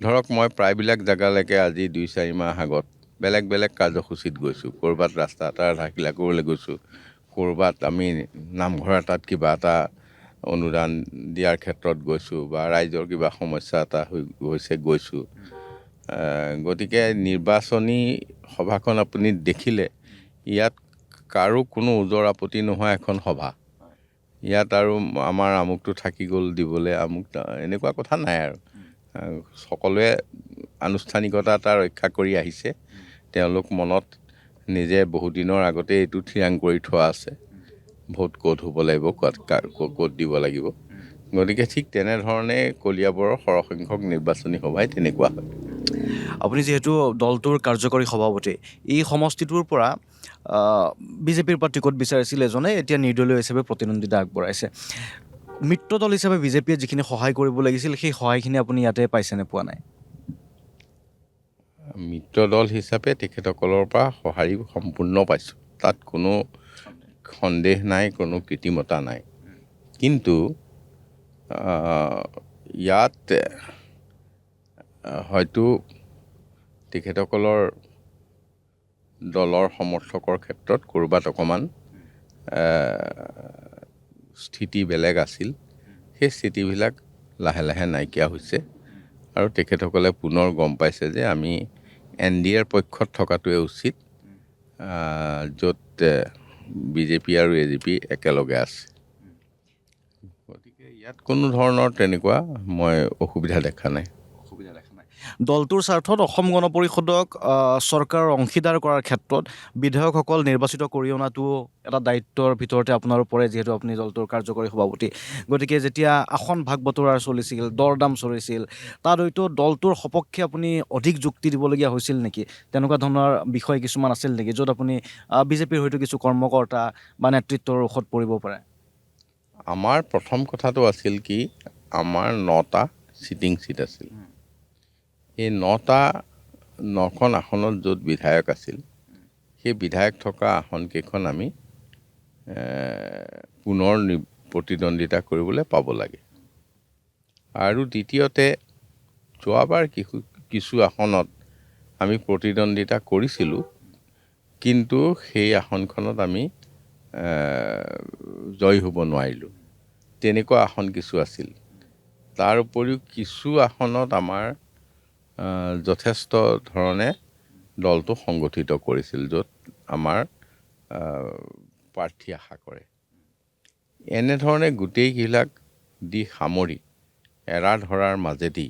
[SPEAKER 3] ধৰক মই প্ৰায়বিলাক জেগালৈকে আজি 2-4 মাহ আগত বেলেগ বেলেগ কাৰ্যসূচীত গৈছোঁ। ক'ৰবাত ৰাস্তা এটা ঢাকিলা কৰিবলৈ গৈছোঁ, ক'ৰবাত আমি নামঘৰ এটাত কিবা এটা অনুদান দিয়াৰ ক্ষেত্ৰত গৈছোঁ, বা ৰাইজৰ কিবা সমস্যা এটা হৈছে গৈছোঁ। গতিকে নিৰ্বাচনী সভাখন আপুনি দেখিলে ইয়াত কাৰো কোনো ওজৰ আপত্তি নোহোৱা এখন সভা। ইয়াত আৰু আমাৰ আমুকটো থাকি গ'ল দিবলৈ, আমুক এনেকুৱা কথা নাই আৰু। সকলোৱে আনুষ্ঠানিকতা এটা ৰক্ষা কৰি আহিছে। তেওঁলোক মনত নিজে বহুদিনৰ আগতে এইটো থিৰাং কৰি থোৱা আছে, ভোট ক'ত হ'ব লাগিব, ক'ত দিব লাগিব। গতিকে ঠিক তেনেধৰণে কলিয়াবৰৰ সৰহসংখ্যক নিৰ্বাচনী সভাই তেনেকুৱা হয়।
[SPEAKER 1] আপুনি যিহেতু দলটোৰ কাৰ্যকৰী সভাপতি, এই সমষ্টিটোৰ পৰা বিজেপিৰ পৰা টিকট বিচাৰিছিল এজনে, এতিয়া নিৰ্দলীয় হিচাপে প্ৰতিদ্বন্দ্বিতা আগবঢ়াইছে। মিত্ৰ দল হিচাপে বিজেপিয়ে যিখিনি সহায় কৰিব লাগিছিল সেই সহায়খিনি আপুনি ইয়াতে পাইছেনে পোৱা নাই?
[SPEAKER 3] মিত্ৰ দল হিচাপে তেখেতসকলৰ পৰা সঁহাৰি সম্পূৰ্ণ পাইছোঁ, তাত কোনো সন্দেহ নাই, কোনো কৃত্ৰিমতা নাই। কিন্তু ইয়াত হয়তো তেখেতসকলৰ দলৰ সমৰ্থকৰ ক্ষেত্ৰত ক'ৰবাত অকণমান স্থিতি বেলেগ আছিল। সেই স্থিতিবিলাক লাহে লাহে নাইকিয়া হৈছে আৰু তেখেতসকলে পুনৰ গম পাইছে যে আমি NDAৰ পক্ষত থকাটোৱে উচিত, য'ত বিজেপি আৰু AJP একেলগে আছে। গতিকে ইয়াত কোনো ধৰণৰ তেনেকুৱা মই অসুবিধা দেখা নাই।
[SPEAKER 1] দলটোৰ স্বাৰ্থত অসম গণ পৰিষদক চৰকাৰৰ অংশীদাৰ কৰাৰ ক্ষেত্ৰত বিধায়কসকল নিৰ্বাচিত কৰি অনাটো এটা দায়িত্বৰ ভিতৰতে আপোনাৰ পৰে, যিহেতু আপুনি দলটোৰ কাৰ্যকৰী সভাপতি। গতিকে যেতিয়া আসন ভাগ বতৰা চলিছিল, দৰদাম চলিছিল, তাত হয়তো দলটোৰ সপক্ষে আপুনি অধিক যুক্তি দিবলগীয়া হৈছিল নেকি? তেনেকুৱা ধৰণৰ বিষয় কিছুমান আছিল নেকি, য'ত আপুনি বিজেপিৰ হয়তো কিছু কৰ্মকৰ্তা বা নেতৃত্বৰ ঔষধ পৰিব পাৰে?
[SPEAKER 3] আমাৰ প্ৰথম কথাটো আছিল কি, আমাৰ 9টা চিটিং চিট আছিল। এই 9খন আসনত য'ত বিধায়ক আছিল, সেই বিধায়ক থকা আসনকেইখন আমি পুনৰ প্ৰতিদ্বন্দ্বিতা কৰিবলৈ পাব লাগে। আৰু দ্বিতীয়তে যোৱাবাৰ কিছু আসনত আমি প্ৰতিদ্বন্দ্বিতা কৰিছিলোঁ, কিন্তু সেই আসনখনত আমি জয়ী হ'ব নোৱাৰিলোঁ। তেনেকুৱা আসন কিছু আছিল। তাৰ উপৰিও কিছু আসনত আমাৰ যথেষ্ট ধৰণে দলটো সংগঠিত কৰিছিল, য'ত আমাৰ প্ৰাৰ্থী আশা কৰে। এনেধৰণে গোটেইবিলাক দিশ সামৰি এৰা ধৰাৰ মাজেদি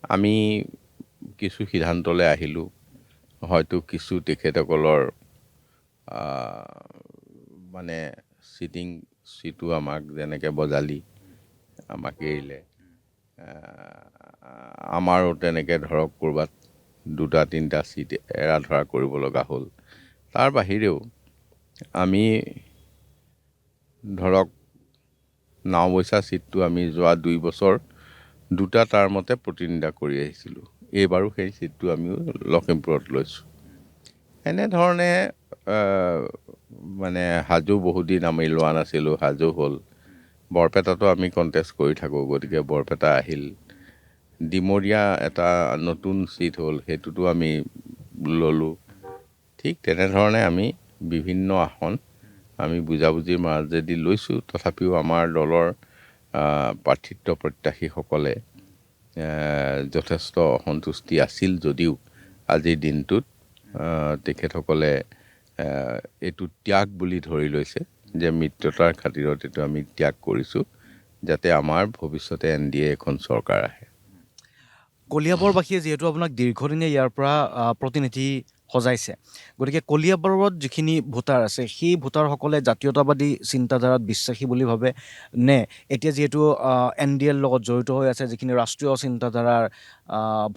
[SPEAKER 3] আমি কিছু সিদ্ধান্তলৈ আহিলোঁ। হয়তো কিছু তেখেতসকলৰ মানে চিটো আমাক যেনেকৈ বজালি আমাক এৰিলে, আমাৰো তেনেকৈ ধৰক ক'ৰবাত 2-3টা চিট এৰা ধৰা কৰিব লগা হ'ল। তাৰ বাহিৰেও আমি ধৰক নাওবৈচা চিটটো আমি যোৱা 2 বছৰ 2টা টাৰ্মতে প্ৰতিদ্বন্দ্বিতা কৰি আহিছিলোঁ। এইবাৰো সেই চিটটো আমিও লখিমপুৰত লৈছোঁ। এনেধৰণে মানে হাজো বহুদিন আমি লোৱা নাছিলোঁ, হাজো হ'ল। বৰপেটাতো আমি কণ্টেষ্ট কৰি থাকোঁ, গতিকে বৰপেটা আহিল। ডিমৰীয়া এটা নতুন চিট হ'ল, সেইটোতো আমি ল'লোঁ। ঠিক তেনেধৰণে আমি বিভিন্ন আসন আমি বুজাবুজিৰ মাজেদি লৈছোঁ। তথাপিও আমাৰ দলৰ প্ৰাৰ্থিত্ব প্ৰত্যাশীসকলে যথেষ্ট অসন্তুষ্টি আছিল যদিও আজিৰ দিনটোত তেখেতসকলে এইটো ত্যাগ বুলি ধৰি লৈছে যে মিত্ৰতাৰ খাতিৰত এইটো আমি ত্যাগ কৰিছোঁ যাতে আমাৰ ভৱিষ্যতে NDA এখন চৰকাৰ আহে।
[SPEAKER 1] কলিয়াবৰবাসীয়ে যিহেতু আপোনাক দীৰ্ঘদিনে ইয়াৰ পৰা প্ৰতিনিধি সজাইছে, গতিকে কলিয়াবৰত যিখিনি ভোটাৰ আছে সেই ভোটাৰসকলে জাতীয়তাবাদী চিন্তাধাৰাত বিশ্বাসী বুলি ভাবে নে এতিয়া যিহেতু NDAৰ লগত জড়িত হৈ আছে যিখিনি ৰাষ্ট্ৰীয় চিন্তাধাৰাৰ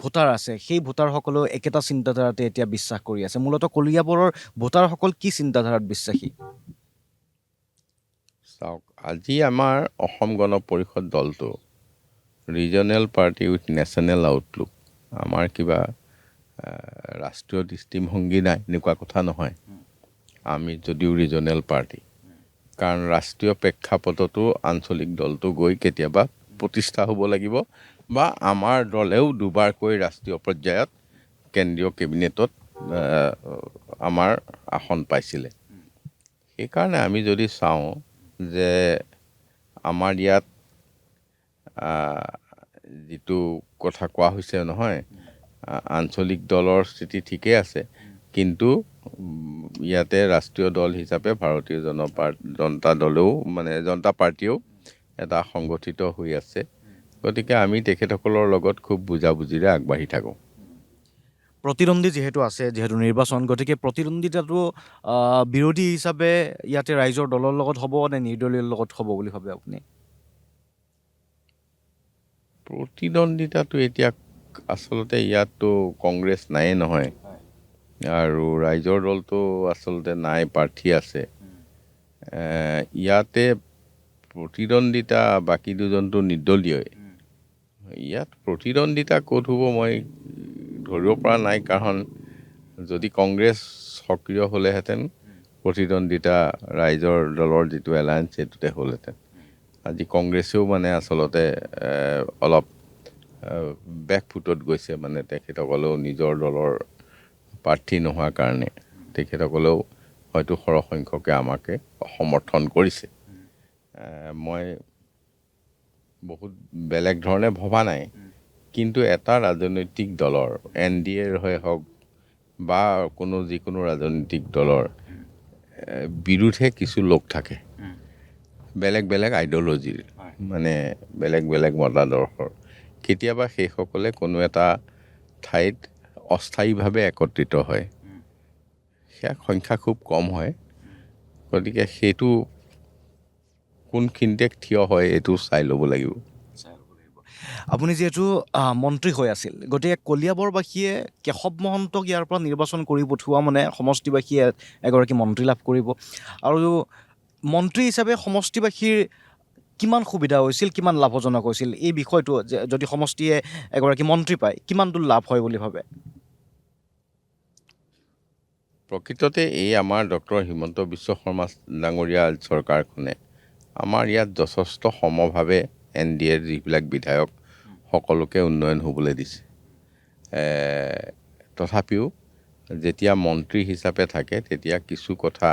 [SPEAKER 1] ভোটাৰ আছে সেই ভোটাৰসকলেও একেটা চিন্তাধাৰাতে এতিয়া বিশ্বাস কৰি আছে? মূলতঃ কলিয়াবৰৰ ভোটাৰসকল কি চিন্তাধাৰাত বিশ্বাসী?
[SPEAKER 3] চাওক, আজি আমাৰ অসম গণ পৰিষদ দলটো regional party with national Outlook, আমাৰ কিবা ৰাষ্ট্ৰীয় দৃষ্টিভংগী নাই এনেকুৱা কথা নহয়। আমি যদিও ৰিজনেল পাৰ্টি, কাৰণ ৰাষ্ট্ৰীয় প্ৰেক্ষাপটতো আঞ্চলিক দলটো গৈ কেতিয়াবা প্ৰতিষ্ঠা হ'ব লাগিব, বা আমাৰ দলেও দুবাৰকৈ ৰাষ্ট্ৰীয় পৰ্যায়ত কেন্দ্ৰীয় কেবিনেটত আমাৰ আসন পাইছিলে। সেইকাৰণে আমি যদি চাওঁ যে আমাৰ ইয়াত যিটো কথা কোৱা হৈছে নহয়, আঞ্চলিক দলৰ স্থিতি ঠিকেই আছে, কিন্তু ইয়াতে ৰাষ্ট্ৰীয় দল হিচাপে ভাৰতীয় জনতা দলেও জনতা পাৰ্টীয়েও এটা সংগঠিত হৈ আছে। গতিকে আমি তেখেতসকলৰ লগত খুব বুজাবুজিৰে আগবাঢ়ি থাকোঁ।
[SPEAKER 1] প্ৰতিদ্বন্দ্বী যিহেতু আছে, যিহেতু নিৰ্বাচন, গতিকে প্ৰতিদ্বন্দ্বিতাটো বিৰোধী হিচাপে ইয়াতে ৰাইজৰ দলৰ লগত হ'ব নে নিৰ্দলীয় লগত হ'ব বুলি ভাবে আপুনি?
[SPEAKER 3] প্ৰতিদ্বন্দ্বিতাটো এতিয়া আচলতে ইয়াততো কংগ্ৰেছ নায়েই নহয়, আৰু ৰাইজৰ দলটো আচলতে নাই, প্ৰাৰ্থী আছে। ইয়াতে প্ৰতিদ্বন্দ্বিতা বাকী দুজনটো নিৰ্দলীয়ই। ইয়াত প্ৰতিদ্বন্দ্বিতা ক'ত হ'ব মই ধৰিব পৰা নাই, কাৰণ যদি কংগ্ৰেছ সক্ৰিয় হ'লেহেঁতেন প্ৰতিদ্বন্দ্বিতা ৰাইজৰ দলৰ যিটো এলায়েন্স সেইটোতে হ'লহেঁতেন। আজি কংগ্ৰেছেও আচলতে অলপ বেকফুটত গৈছে, তেখেতসকলেও নিজৰ দলৰ প্ৰাৰ্থী নোহোৱাৰ কাৰণে তেখেতসকলেও হয়তো সৰহসংখ্যকে আমাকে সমৰ্থন কৰিছে। মই বহুত বেলেগ ধৰণে ভবা নাই, কিন্তু এটা ৰাজনৈতিক দলৰ NDAৰ হওক বা যিকোনো ৰাজনৈতিক দলৰ বিৰুদ্ধে কিছু লোক থাকে, বেলেগ বেলেগ আইডিঅ'লজিৰ, বেলেগ বেলেগ মতাদৰ্শৰ। কেতিয়াবা সেইসকলে কোনো এটা ঠাইত অস্থায়ীভাৱে একত্ৰিত হয়, সেয়া সংখ্যা খুব কম হয়। গতিকে সেইটো কোনখিনিতে থিয় হয় এইটো চাই ল'ব লাগিব।
[SPEAKER 1] আপুনি যিহেতু মন্ত্ৰী হৈ আছিল, গতিকে কলিয়াবৰবাসীয়ে কেশৱ মহন্তক ইয়াৰ পৰা নিৰ্বাচন কৰি পঠোৱা সমষ্টিবাসীয়ে এগৰাকী মন্ত্ৰী লাভ কৰিব, আৰু মন্ত্ৰী হিচাপে সমষ্টিবাসীৰ কিমান সুবিধা হৈছিল, কিমান লাভজনক হৈছিল এই বিষয়টো, যদি সমষ্টিয়ে এগৰাকী মন্ত্ৰী পায় কিমান দূৰ লাভ হয় বুলি ভাবে?
[SPEAKER 3] প্ৰকৃততে এই আমাৰ ডক্টৰ হিমন্ত বিশ্ব শৰ্মা ডাঙৰীয়া চৰকাৰখনে আমাৰ ইয়াত যথেষ্ট সমভাৱে NDAৰ যিবিলাক বিধায়ক সকলোকে উন্নয়ন হ'বলৈ দিছে। তথাপিও যেতিয়া মন্ত্ৰী হিচাপে থাকে তেতিয়া কিছু কথা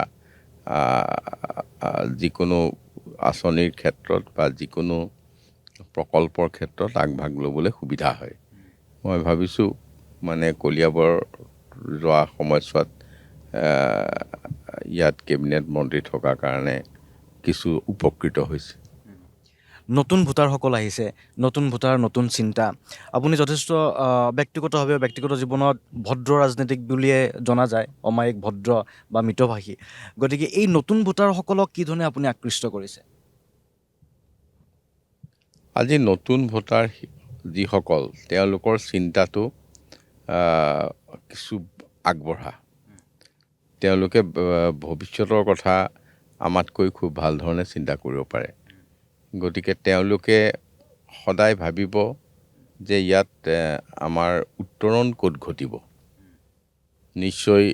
[SPEAKER 3] যিকোনো আঁচনিৰ ক্ষেত্ৰত বা যিকোনো প্ৰকল্পৰ ক্ষেত্ৰত আগভাগ ল'বলৈ সুবিধা হয়। মই ভাবিছোঁ কলিয়াবৰ যোৱা সময়ছোৱাত ইয়াত কেবিনেট মন্ত্ৰী থকাৰ কাৰণে কিছু উপকৃত হৈছে।
[SPEAKER 1] নতুন ভোটাৰসকল আহিছে, নতুন ভোটাৰ, নতুন চিন্তা। আপুনি যথেষ্ট ব্যক্তিগত জীৱনত ভদ্ৰ ৰাজনীতিক বুলিয়ে জনা যায়, অমায়িক, ভদ্ৰ বা মিতভাষী। গতিকে এই নতুন ভোটাৰসকলক কি ধৰণে আপুনি আকৃষ্ট কৰিছে?
[SPEAKER 3] আজি নতুন ভোটাৰ যিসকল, তেওঁলোকৰ চিন্তাটো কিছু আগবঢ়া। তেওঁলোকে ভৱিষ্যতৰ কথা আমাতকৈ খুব ভাল ধৰণে চিন্তা কৰিব পাৰে। গতিকে তেওঁলোকে সদায় ভাবিব যে ইয়াত আমাৰ উত্তৰণ ক'ত ঘটিব। নিশ্চয়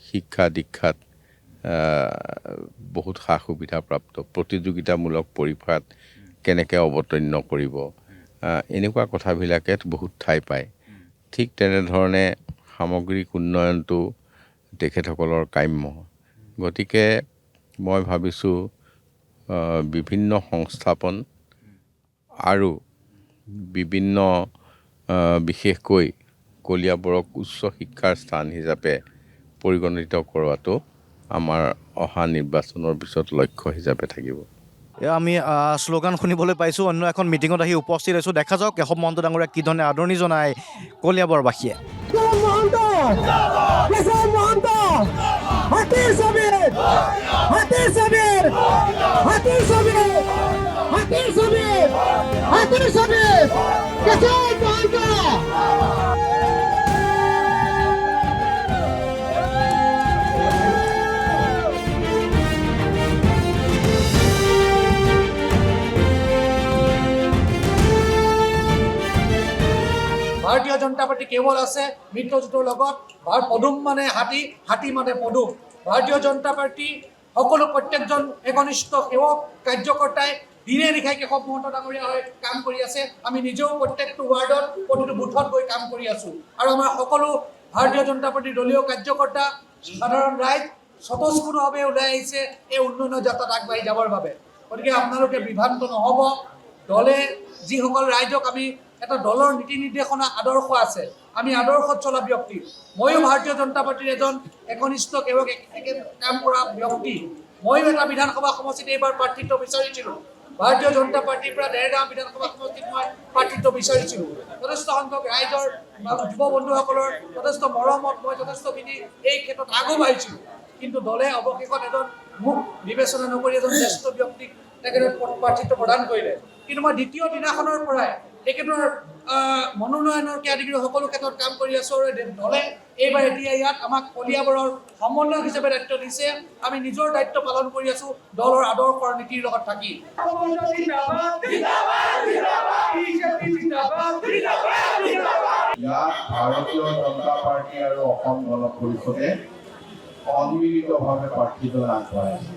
[SPEAKER 3] শিক্ষা দীক্ষাত বহুত সা সুবিধা প্ৰাপ্ত, প্ৰতিযোগিতামূলক পৰীক্ষাত কেনেকৈ অৱতীৰ্ণ কৰিব, এনেকুৱা কথাবিলাকে বহুত ঠাই পায়। ঠিক তেনেধৰণে সামগ্ৰিক উন্নয়নটো তেখেতসকলৰ কাম্য। গতিকে মই ভাবিছোঁ বিভিন্ন সংস্থাপন আৰু বিভিন্ন বিশেষকৈ কলিয়াবৰক উচ্চ শিক্ষাৰ স্থান হিচাপে পৰিগণিত কৰোৱাটো আমাৰ অহা নিৰ্বাচনৰ পিছত লক্ষ্য হিচাপে থাকিব।
[SPEAKER 1] এয়া আমি শ্লোগান শুনিবলৈ পাইছোঁ। অন্য এখন মিটিঙত আহি উপস্থিত হৈছোঁ। দেখা যাওক কেশৱ মহন্ত ডাঙৰীয়াক কি ধৰণে আদৰণি জনায় কলিয়াবৰবাসীয়ে।
[SPEAKER 2] ভাৰতীয় জনতা পাৰ্টি কেৱল আছে মিত্ৰজোঁটৰ লগত। পদুম মানে হাতী, হাতী মানে পদুম। ভাৰতীয় জনতা পাৰ্টি সকলো প্ৰত্যেকজন একনিষ্ঠ সেৱক কাৰ্যকৰ্তাই দিনে নিশাই কেশৱ মহন্ত ডাঙৰীয়া হৈ কাম কৰি আছে। আমি নিজেও প্ৰত্যেকটো ৱাৰ্ডত প্ৰতিটো বুথত গৈ কাম কৰি আছোঁ। আৰু আমাৰ সকলো ভাৰতীয় জনতা পাৰ্টিৰ দলীয় কাৰ্যকৰ্তা সাধাৰণ ৰাইজ স্বতঃস্ফূৰ্তভাৱে ওলাই আহিছে এই উন্নয়নৰ যাত্ৰাত আগবাঢ়ি যাবৰ বাবে। গতিকে আপোনালোকে বিভ্ৰান্ত নহ'ব। দলে যিসকল ৰাইজক আমি এটা দলৰ নীতি নিৰ্দেশনা আদৰ্শ আছে, আমি আদৰ্শত চলা ব্যক্তি। ময়ো ভাৰতীয় জনতা পাৰ্টিৰ এজন একনিষ্ঠ সেৱক কাম কৰা ব্যক্তি। ময়ো এটা বিধানসভা সমষ্টিত এইবাৰ প্ৰাৰ্থিত্ব বিচাৰিছিলোঁ। ভাৰতীয় জনতা পাৰ্টিৰ পৰা দেৰগাঁও বিধানসভা সমষ্টিত মই প্ৰাৰ্থিত্ব বিচাৰিছিলোঁ। যথেষ্ট সংখ্যক ৰাইজৰ যুৱ বন্ধুসকলৰ যথেষ্ট মৰমত মই যথেষ্টখিনি এই ক্ষেত্ৰত আগবাঢ়িছিলোঁ। কিন্তু দলে অৱশেষত এজন মোক বিবেচনা নকৰি এজন জ্যেষ্ঠ ব্যক্তিক তেখেতে প্ৰাৰ্থিত্ব প্ৰদান কৰিলে। কিন্তু মই দ্বিতীয় দিনাখনৰ পৰাই তেখেতৰ মনোনয়নকে আদি কৰি সকলো ক্ষেত্ৰত কাম কৰি আছোঁ। আৰু দলে এইবাৰ এতিয়া ইয়াত আমাক কলিয়াবৰৰ সমন্বয়ক হিচাপে দায়িত্ব দিছে। আমি নিজৰ দায়িত্ব পালন কৰি আছোঁ দলৰ আদৰ্শৰ নীতিৰ লগত থাকি।
[SPEAKER 8] ইয়াত ভাৰতীয় জনতা পাৰ্টি আৰু অসম গণ পৰিষদে সন্মিলিতভাৱে প্ৰাৰ্থীজন আগবঢ়াইছে।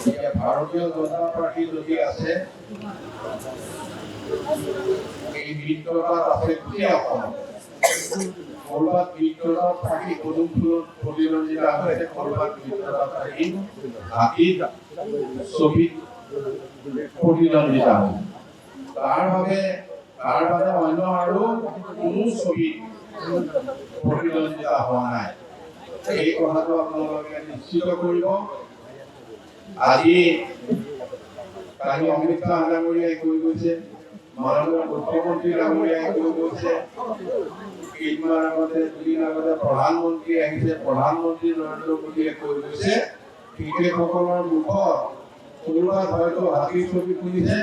[SPEAKER 8] এতিয়া ভাৰতীয় জনতা পাৰ্টি যদি আছে, এই মিত্ৰতাত আছে গোটেই অসমত। ক'ৰবাত মিত্ৰতাত থাকি পদুম ফুলত প্ৰতিদ্বন্দ্বিতা হৈছে, ক'ৰবাত মিত্ৰতাত থাকি হাতীত ছবিত প্ৰতিদ্বন্দ্বিতা হৈছে। তাৰ বাবে অন্য আৰু কোনো ছবিত প্ৰতিদ্বন্দ্বিতা হোৱা নাই। এই কথাটো আপোনালোকে নিশ্চিত কৰিব। কালি অমিত শ্বাহ ডাঙৰীয়াই কৈ গৈছে, মাননীয় মুখ্যমন্ত্ৰী ডাঙৰীয়াই কৈ গৈছে, কেইদিনমান আগতে দুদিন আগতে প্ৰধানমন্ত্ৰী আহিছে, প্ৰধানমন্ত্ৰী নৰেন্দ্ৰ মোদীয়ে কৈ গৈছে, ক্ৰিকেটসকলৰ মুখত ক'ৰবাত হয়তো হাতীৰ ছবি শুনিছে,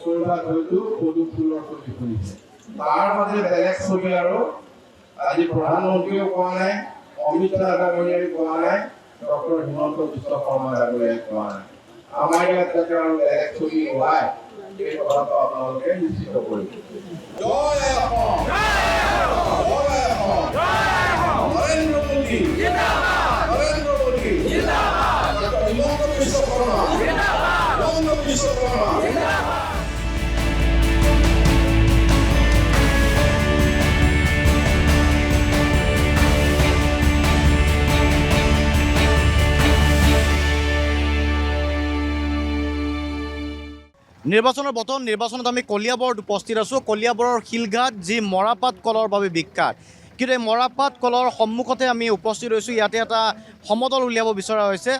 [SPEAKER 8] ক'ৰবাত হয়তো পদুম ফুলৰ ছবি শুনিছে। তাৰ মাজে বেলেগ ছবি আৰু আজি প্ৰধানমন্ত্ৰীয়েও কোৱা নাই, অমিত শ্বাহ ডাঙৰীয়াই কোৱা নাই, ডক্টৰ হিমন্ত বিশ্ব শৰ্মা ডাঙৰীয়াই কোৱা নাই। আমাৰ ইয়াত যাতে আৰু বেলেগ ছবি ওলায়, এই কথাটো আপোনালোকে নিশ্চিত কৰিব। জয় অসম, জয় অসম, নৰেন্দ্ৰ মোদী, নৰেন্দ্ৰ মোদী, ডক্টৰ হিমন্ত বিশ্ব শৰ্মা, হিমন্ত বিশ্ব শৰ্মা।
[SPEAKER 1] নিৰ্বাচনৰ বতৰ, নিৰ্বাচনত আমি কলিয়াবৰত উপস্থিত আছোঁ। কলিয়াবৰৰ শিলঘাট যি মৰাপাট কলৰ বাবে বিখ্যাত, কিন্তু এই মৰাপাট কলৰ সন্মুখতে আমি উপস্থিত হৈছোঁ। ইয়াতে এটা সমদল উলিয়াব বিচৰা হৈছে।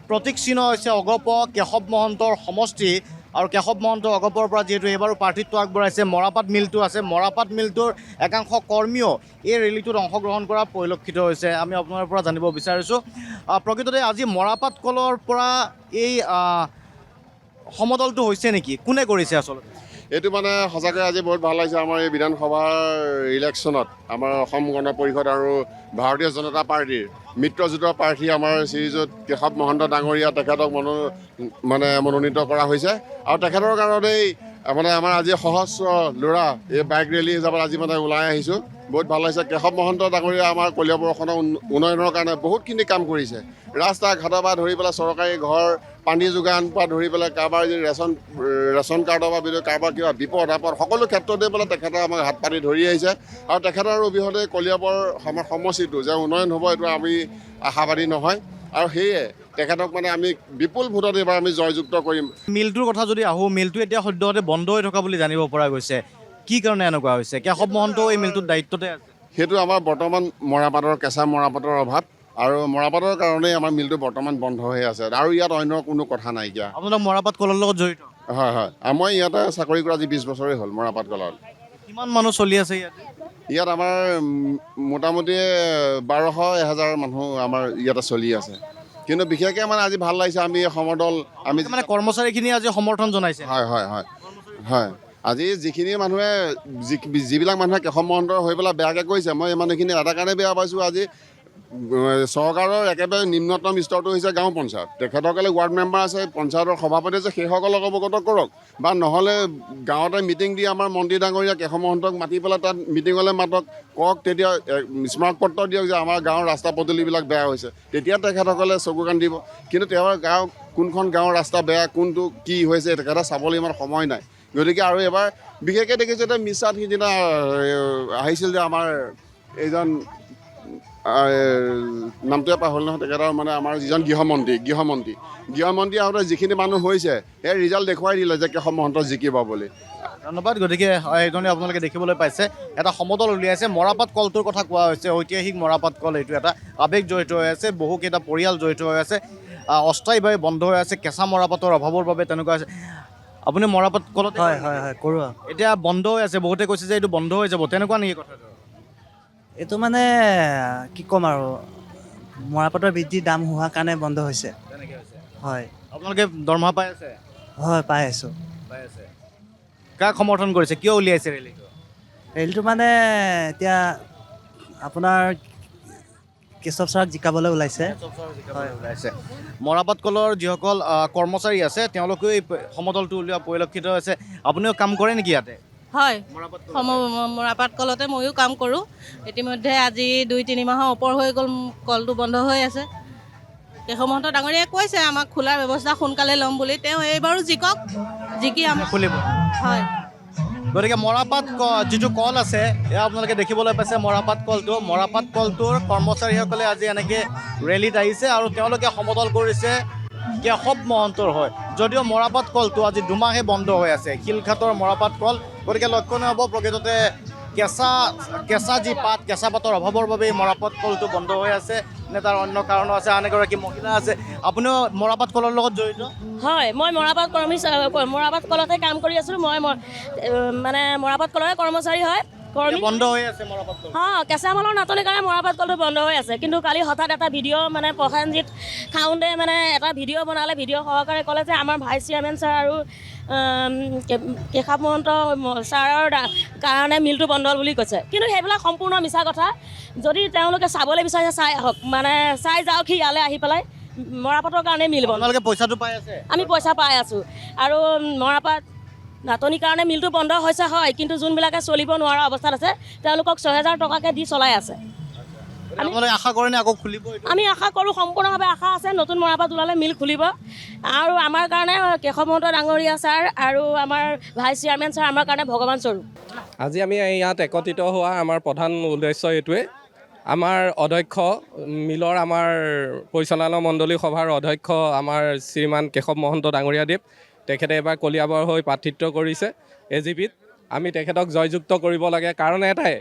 [SPEAKER 1] প্ৰতীক চিহ্ন হৈছে অগপ কেশৱ মহন্তৰ সমষ্টি। আৰু কেশৱ মহন্ত অগপৰ পৰা যিহেতু এইবাৰো প্ৰাৰ্থিত্ব আগবঢ়াইছে, মৰাপাট মিলটো আছে, মৰাপাট মিলটোৰ একাংশ কৰ্মীও এই ৰেলীটোত অংশগ্ৰহণ কৰা পৰিলক্ষিত হৈছে। আমি আপোনাৰ পৰা জানিব বিচাৰিছোঁ, প্ৰকৃততে আজি মৰাপাট কলৰ পৰা এই সমদলটো হৈছে নেকি? কোনে কৰিছে আচলতে?
[SPEAKER 10] এইটো মানে সঁচাকৈ আজি বহুত ভাল লাগিছে। আমাৰ এই বিধানসভাৰ ইলেকশ্যনত আমাৰ অসম গণ পৰিষদ আৰু ভাৰতীয় জনতা পাৰ্টীৰ মিত্ৰজোঁটৰ প্ৰাৰ্থী আমাৰ শ্ৰীযুত কেশৱ মহন্ত ডাঙৰীয়া, তেখেতক মনোনীত কৰা হৈছে। আৰু তেখেতৰ কাৰণেই আমাৰ আজি সহস্ৰ ল'ৰা এই বাইক ৰেলী হিচাপত আজি ওলাই আহিছোঁ। বহুত ভাল লাগিছে। কেশৱ মহন্ত ডাঙৰীয়া আমাৰ কলিয়াবৰখনৰ উন্নয়নৰ কাৰণে বহুতখিনি কাম কৰিছে। ৰাস্তা ঘাটৰ পৰা ধৰি পেলাই চৰকাৰী ঘৰ, পানী যোগান পৰা ধৰি পেলাই কাৰোবাৰ যদি ৰেচন কাৰ্ডৰ পৰা কাৰোবাৰ কিবা বিপদ আপদ সকলো ক্ষেত্ৰতে তেখেতে আমাক হাত পাতি ধৰি আহিছে। আৰু তেখেতৰ অবিহনে কলিয়াবৰ আমাৰ সমষ্টিটো যে উন্নয়ন হ'ব, এইটো আমি আশাবাদী নহয়। আৰু সেয়ে তেখেতক আমি বিপুল ভোটত এইবাৰ আমি জয়যুক্ত কৰিম।
[SPEAKER 1] মিলটোৰ কথা যদি আহোঁ, মিলটো এতিয়া সদ্যহতে বন্ধ হৈ থকা বুলি জানিব পৰা গৈছে। কি কাৰণে এনেকুৱা হৈছে? কেশৱ মহন্তও এই মিলটোৰ দায়িত্বতে আছে।
[SPEAKER 10] সেইটো আমাৰ বৰ্তমান মৰাপাটৰ কেঁচা মৰাপাটৰ অভাৱ আৰু মৰাপাটৰ কাৰণেই আমাৰ মিলটো বৰ্তমান বন্ধ হৈ আছে আৰু ইয়াত অন্য কোনো কথা নাইকিয়া।
[SPEAKER 1] আপোনালোক মৰাপাট কলৰ লগত জড়িত?
[SPEAKER 10] হয় হয়, আৰু মই ইয়াতে চাকৰি কৰা আজি 20 বছৰেই হ'ল মৰাপাট কলত।
[SPEAKER 1] কিমান মানুহ চলি আছে ইয়াতে?
[SPEAKER 10] ইয়াত আমাৰ মোটামুটি 1200-1000 মানুহ আমাৰ ইয়াতে চলি আছে। কিন্তু বিশেষকৈ মানে আজি ভাল লাগিছে, আমি সমদল আমি
[SPEAKER 1] মানে কৰ্মচাৰীখিনি আজি সমৰ্থন জনাইছে।
[SPEAKER 10] হয় হয় হয় হয়, আজি যিখিনি মানুহে যিবিলাক মানুহে কেশৱ মহন্তৰ হৈ পেলাই বেয়াকৈ কৈছে, মই এই মানুহখিনি এটা কাৰণে বেয়া পাইছোঁ। আজি চৰকাৰৰ একেবাৰে নিম্নতম স্তৰটো হৈছে গাঁও পঞ্চায়ত। তেখেতসকলে ৱাৰ্ড মেম্বাৰ আছে, পঞ্চায়তৰ সভাপতি আছে, সেইসকলক অৱগত কৰক বা নহ'লে গাঁৱতে মিটিং দি আমাৰ মন্ত্ৰী ডাঙৰীয়া কেশৱ মহন্তক মাতি পেলাই তাত মিটিঙলৈ মাতক, কওক, তেতিয়া স্মাৰকপত্ৰ দিয়ক যে আমাৰ গাঁৱৰ ৰাস্তা পদূলিবিলাক বেয়া হৈছে, তেতিয়া তেখেতসকলে চকু কাণ দিব। কিন্তু তেওঁৰ গাঁও কোনখন গাঁৱৰ ৰাস্তা বেয়া, কোনটো কি হৈছে তেখেতে চাবলৈ ইমান সময় নাই। গতিকে আৰু এবাৰ বিশেষকৈ দেখিছোঁ যে মিছাত সিদিনা আহিছিল যে আমাৰ এইজন নামটোৱে পাহৰিল নহয়, তেখেতৰ মানে আমাৰ যিজন গৃহমন্ত্ৰী আহোঁতে যিখিনি মানুহ হৈছে সেই ৰিজাল্ট দেখুৱাই দিলে যে কেশৱ মহন্ত জিকিব বুলি।
[SPEAKER 1] ধন্যবাদ। গতিকে এইধৰণে আপোনালোকে দেখিবলৈ পাইছে এটা সমদল উলিয়াইছে। মৰাপাট কলটোৰ কথা কোৱা হৈছে, ঐতিহাসিক মৰাপাট কল, এইটো এটা আৱেগ জড়িত হৈ আছে, বহুকেইটা পৰিয়াল জড়িত হৈ আছে, অস্থায়ীভাৱে বন্ধ হৈ আছে কেঁচা মৰাপাটৰ অভাৱৰ বাবে তেনেকুৱা হৈছে। আপুনি মৰাপাট কলত?
[SPEAKER 11] হয় হয় হয়, কৰোঁ।
[SPEAKER 1] এতিয়া বন্ধ হৈ আছে, বহুতে কৈছে যে এইটো বন্ধ হৈ যাব, তেনেকুৱা নেকি কথাটো?
[SPEAKER 11] এইটো মানে কি ক'ম আৰু, মৰাপাটৰ বৃদ্ধিৰ দাম হোৱাৰ কাৰণে বন্ধ হৈছে।
[SPEAKER 1] তেনেকৈ হৈছে।
[SPEAKER 11] হয়
[SPEAKER 1] আপোনালোকে দৰমহা পাই আছে?
[SPEAKER 11] হয়, পাই আছোঁ।
[SPEAKER 1] পাই আছে। কাক সমৰ্থন কৰিছে, কিয় উলিয়াইছে ৰেলীটো?
[SPEAKER 11] ৰেলীটো মানে এতিয়া আপোনাৰ কেশৱ ছাৰক জিকাবলৈ ওলাইছে।
[SPEAKER 1] ওলাইছে। মৰাপাট কলৰ যিসকল কৰ্মচাৰী আছে তেওঁলোকেও এই সমদলটো উলিওৱা পৰিলক্ষিত হৈছে। আপুনিও কাম কৰে নেকি ইয়াতে?
[SPEAKER 12] হয়, মৰাপাট কলতে ময়ো কাম কৰোঁ। ইতিমধ্যে আজি 2-3 মাহৰ ওপৰ হৈ গ'ল কলটো বন্ধ হৈ আছে। কেশৱ মহন্ত ডাঙৰীয়াই কৈছে আমাক খোলাৰ ব্যৱস্থা সোনকালে ল'ম বুলি, তেওঁ এইবাৰো জিকক, জিকি আমাক
[SPEAKER 1] খুলিব।
[SPEAKER 12] হয়।
[SPEAKER 1] গতিকে মৰাপাট যিটো কল আছে এয়া আপোনালোকে দেখিবলৈ পাইছে মৰাপাট কলটোৰ কৰ্মচাৰীসকলে আজি এনেকৈ ৰেলীত আহিছে আৰু তেওঁলোকে সমদল কৰিছে কেশৱ মহন্তৰ হয়। যদিও মৰাপাট কলটো আজি 2 মাহে বন্ধ হৈ আছে, শিলঘাটৰ মৰাপাট কল, গতিকে লক্ষণীয় হ'ব প্ৰকৃততে কেঁচা যি পাত, কেঁচা পাতৰ অভাৱৰ বাবে মৰাপাট কলটো বন্ধ হৈ আছে নে তাৰ অন্য কাৰণো আছে? আন এগৰাকী মহিলা আছে, আপুনিও মৰাপাট কলৰ লগত জড়িত?
[SPEAKER 13] হয়, মই মৰাপাট কলতে কাম কৰি আছোঁ। মই মানে মৰাপাট কলৰে কৰ্মচাৰী হয়।
[SPEAKER 1] বন্ধ হৈ আছে মৰাপাট কল?
[SPEAKER 13] কেঁচা মালৰ নাটনিৰ কাৰণে মৰাপাট কলটো বন্ধ হৈ আছে। কিন্তু কালি হঠাৎ এটা ভিডিঅ' মানে প্ৰসেনজিৎ খাউণ্ডে মানে এটা ভিডিঅ' বনালে, ভিডিঅ' সহকাৰে ক'লে যে আমাৰ ভাইচ চেয়াৰমেন ছাৰ আৰু কেশৱ মহন্ত ছাৰৰ কাৰণে মিলটো বন্ধ বুলি কৈছে। কিন্তু সেইবিলাক সম্পূৰ্ণ মিছা কথা। যদি তেওঁলোকে চাবলৈ বিচাৰিছে চাই আহক, মানে চাই যাওক সি ইয়ালৈ আহি পেলাই। মৰাপাটৰ কাৰণে মিল বন্ধ।
[SPEAKER 1] আপোনালোকে পইচাটো পাই আছে?
[SPEAKER 13] আমি পইচা পাই আছোঁ আৰু মৰাপাট নাটনিৰ কাৰণে মিলটো বন্ধ হৈছে হয়, কিন্তু যোনবিলাকে চলিব নোৱাৰা অৱস্থাত আছে তেওঁলোকক 6000 টকাকৈ দি চলাই আছে।
[SPEAKER 1] আপোনালোকে আশা কৰেনে আকৌ খুলিব?
[SPEAKER 13] আমি আশা কৰোঁ, সম্পূৰ্ণভাৱে আশা আছে, নতুন মৰাপাট ওলালে মিল খুলিব। আৰু আমাৰ কাৰণে কেশৱ মহন্ত ডাঙৰীয়া ছাৰ আৰু আমাৰ ভাইচ চেয়াৰমেন ছাৰ আমাৰ কাৰণে ভগৱান স্বৰূপ।
[SPEAKER 14] আজি আমি ইয়াত একত্ৰিত হোৱা আমাৰ প্ৰধান উদ্দেশ্য এইটোৱে, আমাৰ অধ্যক্ষ মিলৰ, আমাৰ পৰিচালনা মণ্ডলী সভাৰ অধ্যক্ষ আমাৰ শ্ৰীমান কেশৱ মহন্ত ডাঙৰীয়াদেৱ, তেখেতে এবাৰ কলিয়াবৰ হৈ প্ৰাৰ্থিত্ব কৰিছে AGPত। আমি তেখেতক জয়যুক্ত কৰিব লাগে, কাৰণ এটাই,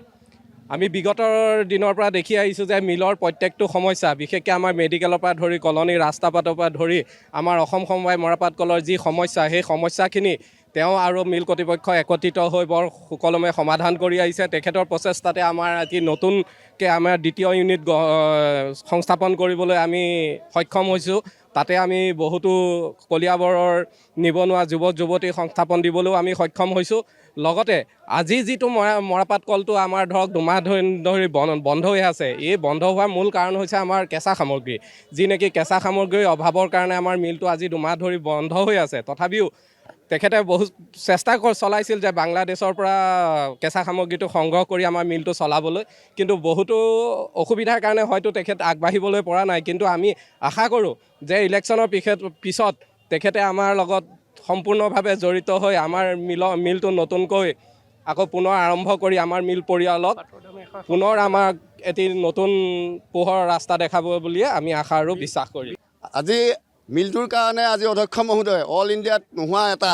[SPEAKER 14] আমি বিগতৰ দিনৰ পৰা দেখি আহিছোঁ যে মিলৰ প্ৰত্যেকটো সমস্যা, বিশেষকৈ আমাৰ মেডিকেলৰ পৰা ধৰি কলনী ৰাস্তা পাতৰ পৰা ধৰি আমাৰ অসম সমবায় মৰাপাট কলৰ যি সমস্যা, সেই সমস্যাখিনি তেওঁ আৰু মিল কৰ্তৃপক্ষ একত্ৰিত হৈ বৰ সুকলমে সমাধান কৰি আহিছে। তেখেতৰ প্ৰচেষ্টাতে আমাৰ আজি নতুনকৈ আমাৰ 2য় ইউনিট সংস্থাপন কৰিবলৈ আমি সক্ষম হৈছোঁ। তাতে আমি বহুতো কলিয়াবৰৰ নিবনুৱা যুৱক যুৱতীক সংস্থাপন দিবলৈও আমি সক্ষম হৈছোঁ। লগতে আজি যিটো মৰাপাট কলটো আমাৰ ধৰক 2 মাহ ধৰি বন্ধ হৈ আছে, এই বন্ধ হোৱাৰ মূল কাৰণ হৈছে আমাৰ কেঁচা সামগ্ৰী, যি নেকি কেঁচা সামগ্ৰীৰ অভাৱৰ কাৰণে আমাৰ মিলটো আজি 2 মাহ ধৰি বন্ধ হৈ আছে। তথাপিও তেখেতে বহুত চেষ্টা চলাইছিল যে বাংলাদেশৰ পৰা কেঁচা সামগ্ৰীটো সংগ্ৰহ কৰি আমাৰ মিলটো চলাবলৈ, কিন্তু বহুতো অসুবিধাৰ কাৰণে হয়তো তেখেত আগবাঢ়িবলৈ পৰা নাই। কিন্তু আমি আশা কৰোঁ যে ইলেকশ্যনৰ পিছত তেখেতে আমাৰ লগত সম্পূৰ্ণভাৱে জড়িত হৈ আমাৰ মিলটো নতুনকৈ আকৌ পুনৰ আৰম্ভ কৰি আমাৰ মিল পৰিয়ালক পুনৰ আমাক এটি নতুন পোহৰ ৰাস্তা দেখাব বুলিয়ে আমি আশা আৰু বিশ্বাস কৰিম।
[SPEAKER 15] আজি মিলটোৰ কাৰণে আজি অধ্যক্ষ মহোদয় অল ইণ্ডিয়াত নোহোৱা এটা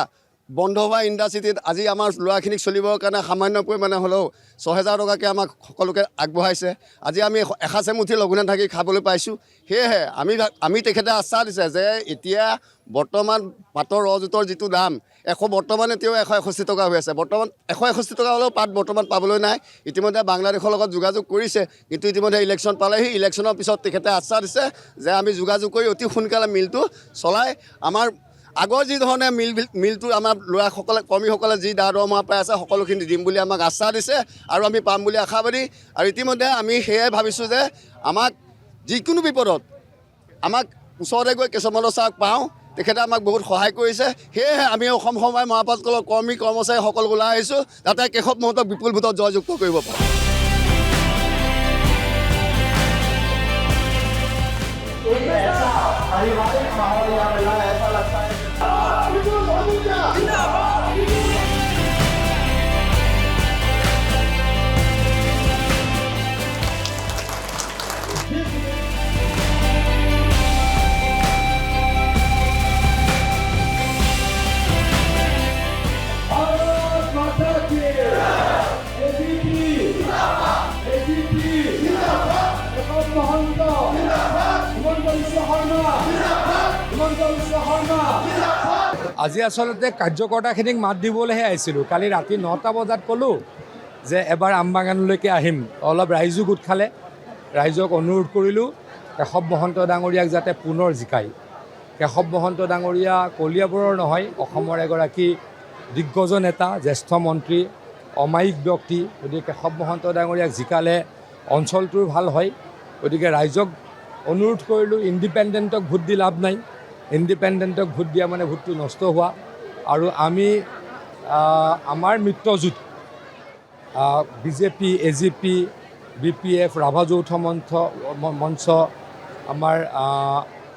[SPEAKER 10] বন্ধ হোৱা ইণ্ডাষ্ট্ৰিটিত আজি আমাৰ ল'ৰাখিনিক চলিবৰ কাৰণে সামান্য পৰিমাণে হ'লেও 6,000 টকাকৈ আমাক সকলোকে আগবঢ়াইছে। আজি আমি এসাঁচ এমুঠি লঘোণে থাকি খাবলৈ পাইছোঁ। সেয়েহে আমি তেখেতে আশ্বাস দিছে যে এতিয়া বৰ্তমান পাতৰ ৰজোতৰ যিটো দাম বৰ্তমান এতিয়াও 161 টকা হৈ আছে। বৰ্তমান 161 টকা হ'লেও পাত বৰ্তমান পাবলৈ নাই। ইতিমধ্যে বাংলাদেশৰ লগত যোগাযোগ কৰিছে, কিন্তু ইতিমধ্যে ইলেকশ্যন পালেহি। ইলেকশ্যনৰ পিছত তেখেতে আশ্বাস দিছে যে আমি যোগাযোগ কৰি অতি সোনকালে মিলটো চলাই আমাৰ আগৰ যি ধৰণে মিলটো আমাৰ ল'ৰাসকলে কৰ্মীসকলে যি দৰমহা পাই আছে সকলোখিনি দিম বুলি আমাক আশ্বাস দিছে আৰু আমি পাম বুলি আশাবাদী। আৰু ইতিমধ্যে আমি সেয়াই ভাবিছোঁ যে আমাক যিকোনো বিপদত আমাক ওচৰতে গৈ কেশৱমহন্ত ছাৰক পাওঁ। তেখেতে আমাক বহুত সহায় কৰিছে। সেয়েহে আমি অসম সমবায় মৰাপাট কলৰ কৰ্মী কৰ্মচাৰী সকলো ওলাই আহিছোঁ যাতে কেশৱমহন্তক বিপুল ভোটত জয়যুক্ত কৰিব পাৰোঁ।
[SPEAKER 15] আজি আচলতে কাৰ্যকৰ্তাখিনিক মাত দিবলৈহে আহিছিলোঁ। কালি ৰাতি 9টা বজাত ক'লোঁ যে এবাৰ আমবাগানলৈকে আহিম। অলপ ৰাইজো গোট খালে, ৰাইজক অনুৰোধ কৰিলোঁ কেশৱ মহন্ত ডাঙৰীয়াক যাতে পুনৰ জিকায়। কেশৱ মহন্ত ডাঙৰীয়া কলিয়াবৰৰ নহয়, অসমৰ এগৰাকী দিগ্গজ নেতা, জ্যেষ্ঠ মন্ত্ৰী, অমায়িক ব্যক্তি। গতিকে কেশৱ মহন্ত ডাঙৰীয়াক জিকালে অঞ্চলটোৰ ভাল হয়। গতিকে ৰাইজক অনুৰোধ কৰিলোঁ ইণ্ডিপেণ্ডেণ্টক ভোট দি লাভ নাই। ইণ্ডিপেণ্ডেণ্টক ভোট দিয়া মানে ভোটটো নষ্ট হোৱা। আৰু আমি আমাৰ মিত্ৰজোঁট বিজেপি, AGP, BPF, ৰাভা যৌথ মঞ্চ, আমাৰ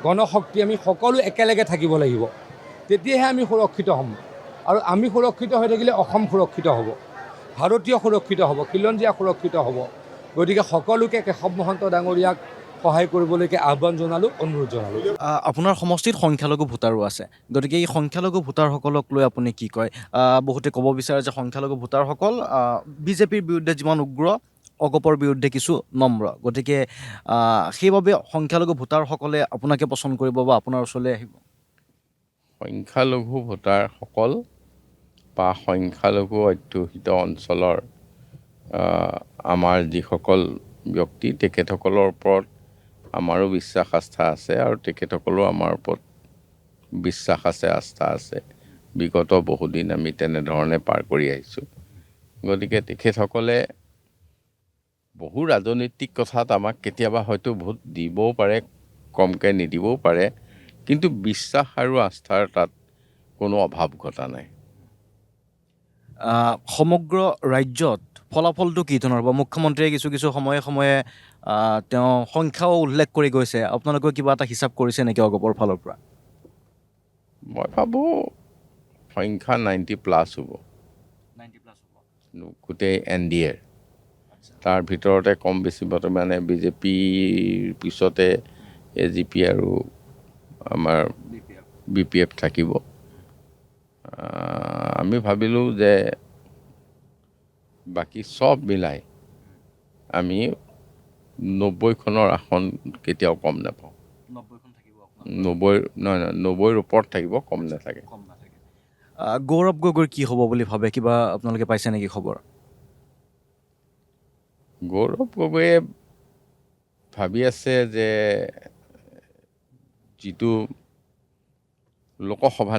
[SPEAKER 15] গণশক্তি, আমি সকলো একেলগে থাকিব লাগিব। তেতিয়াহে আমি সুৰক্ষিত হ'ম। আৰু আমি সুৰক্ষিত হৈ থাকিলে অসম সুৰক্ষিত হ'ব, ভাৰতীয় সুৰক্ষিত হ'ব, খিলঞ্জীয়া সুৰক্ষিত হ'ব। গতিকে সকলোকে কেশৱ মহন্ত ডাঙৰীয়াক সহায় কৰিবলৈকে আহ্বান জনালোঁ, অনুৰোধ জনালোঁ।
[SPEAKER 1] আপোনাৰ সমষ্টিত সংখ্যালঘু ভোটাৰো আছে, গতিকে এই সংখ্যালঘু ভোটাৰসকলক লৈ আপুনি কি কয়? বহুতে ক'ব বিচাৰে যে সংখ্যালঘু ভোটাৰসকল বিজেপিৰ বিৰুদ্ধে যিমান উগ্ৰ, অগপৰ বিৰুদ্ধে কিছু নম্ৰ। গতিকে সেইবাবে সংখ্যালঘু ভোটাৰসকলে আপোনাকে পচন্দ কৰিব বা আপোনাৰ ওচৰলৈ আহিব।
[SPEAKER 3] সংখ্যালঘু ভোটাৰসকল বা সংখ্যালঘু অধ্যুষিত অঞ্চলৰ আমাৰ যিসকল ব্যক্তি, তেখেতসকলৰ ওপৰত আমাৰো বিশ্বাস আস্থা আছে আৰু তেখেতসকলেও আমাৰ ওপৰত বিশ্বাস আছে, আস্থা আছে। বিগত বহুদিন আমি তেনেধৰণে পাৰ কৰি আহিছোঁ। গতিকে তেখেতসকলে বহু ৰাজনৈতিক কথাত আমাক কেতিয়াবা হয়তো ভোট দিবও পাৰে, কমকৈ নিদিবও পাৰে, কিন্তু বিশ্বাস আৰু আস্থাৰ তাত কোনো অভাৱ ঘটা নাই।
[SPEAKER 1] সমগ্ৰ ৰাজ্যত ফলাফলটো কি ধৰণৰ হ'ব? মুখ্যমন্ত্ৰীয়ে কিছু সময়ে সময়ে তেওঁ সংখ্যাও উল্লেখ কৰি গৈছে। আপোনালোকে কিবা এটা হিচাপ কৰিছে নেকি অগপৰ ফালৰ পৰা?
[SPEAKER 3] মই ভাবোঁ সংখ্যা 90+ হ'ব,
[SPEAKER 1] 90+ হ'ব
[SPEAKER 3] গোটেই NDAৰ। তাৰ ভিতৰতে কম বেছি বৰ্তমানে বিজেপিৰ পিছতে AGP আৰু আমাৰ BPF থাকিব। আমি ভাবিলোঁ যে বাকী চব মিলাই আমি 90খনৰ আসন কেতিয়াও কম নাপাওঁ। 90ৰ ওপৰত থাকিব, কম নাথাকে।
[SPEAKER 1] গৌৰৱ গগৈৰ কি হ'ব বুলি ভাবে? কিবা আপোনালোকে পাইছে নেকি খবৰ?
[SPEAKER 3] গৌৰৱ গগৈয়ে ভাবি আছে যে যিটো লোকসভা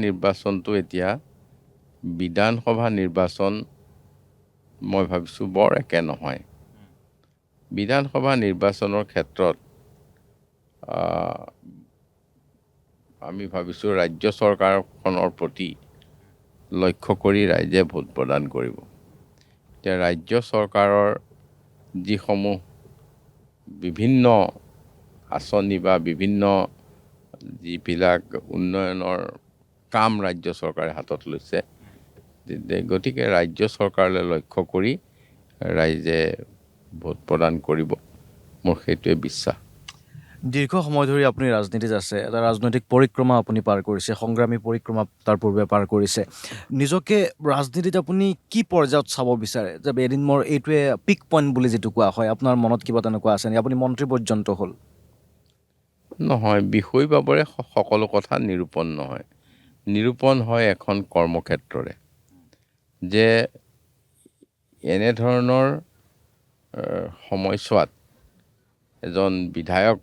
[SPEAKER 3] নিৰ্বাচনটো এতিয়া বিধানসভা নিৰ্বাচন মই ভাবিছোঁ বৰ একে নহয়। বিধানসভা নিৰ্বাচনৰ ক্ষেত্ৰত আমি ভাবিছোঁ ৰাজ্য চৰকাৰখনৰ প্ৰতি লক্ষ্য কৰি ৰাইজে ভোট প্ৰদান কৰিব। এতিয়া ৰাজ্য চৰকাৰৰ যিসমূহ বিভিন্ন আঁচনি বা বিভিন্ন যিবিলাক উন্নয়নৰ কাম ৰাজ্য চৰকাৰে হাতত লৈছে, গতিকে ৰাজ্য চৰকাৰলৈ লক্ষ্য কৰি ৰাইজে ভোট প্ৰদান কৰিব, মোৰ সেইটোৱে বিশ্বাস।
[SPEAKER 1] দীৰ্ঘ সময় ধৰি আপুনি ৰাজনীতিত আছে, এটা ৰাজনৈতিক পৰিক্ৰমা আপুনি পাৰ কৰিছে, সংগ্ৰামী পৰিক্ৰমা তাৰ পূৰ্বে পাৰ কৰিছে। নিজকে ৰাজনীতিত আপুনি কি পৰ্যায়ত চাব বিচাৰে, যে এদিন মোৰ এইটোৱে পিক পইণ্ট বুলি যিটো কোৱা হয়, আপোনাৰ মনত কিবা তেনেকুৱা আছে নেকি? আপুনি মন্ত্ৰী পৰ্যন্ত হ'ল।
[SPEAKER 3] নহয়, বিষয় বাবৰে সকলো কথা নিৰূপণ নহয়। নিৰূপণ হয় এখন কৰ্মক্ষেত্ৰৰে, যে এনেধৰণৰ সময়ছোৱাত এজন বিধায়ক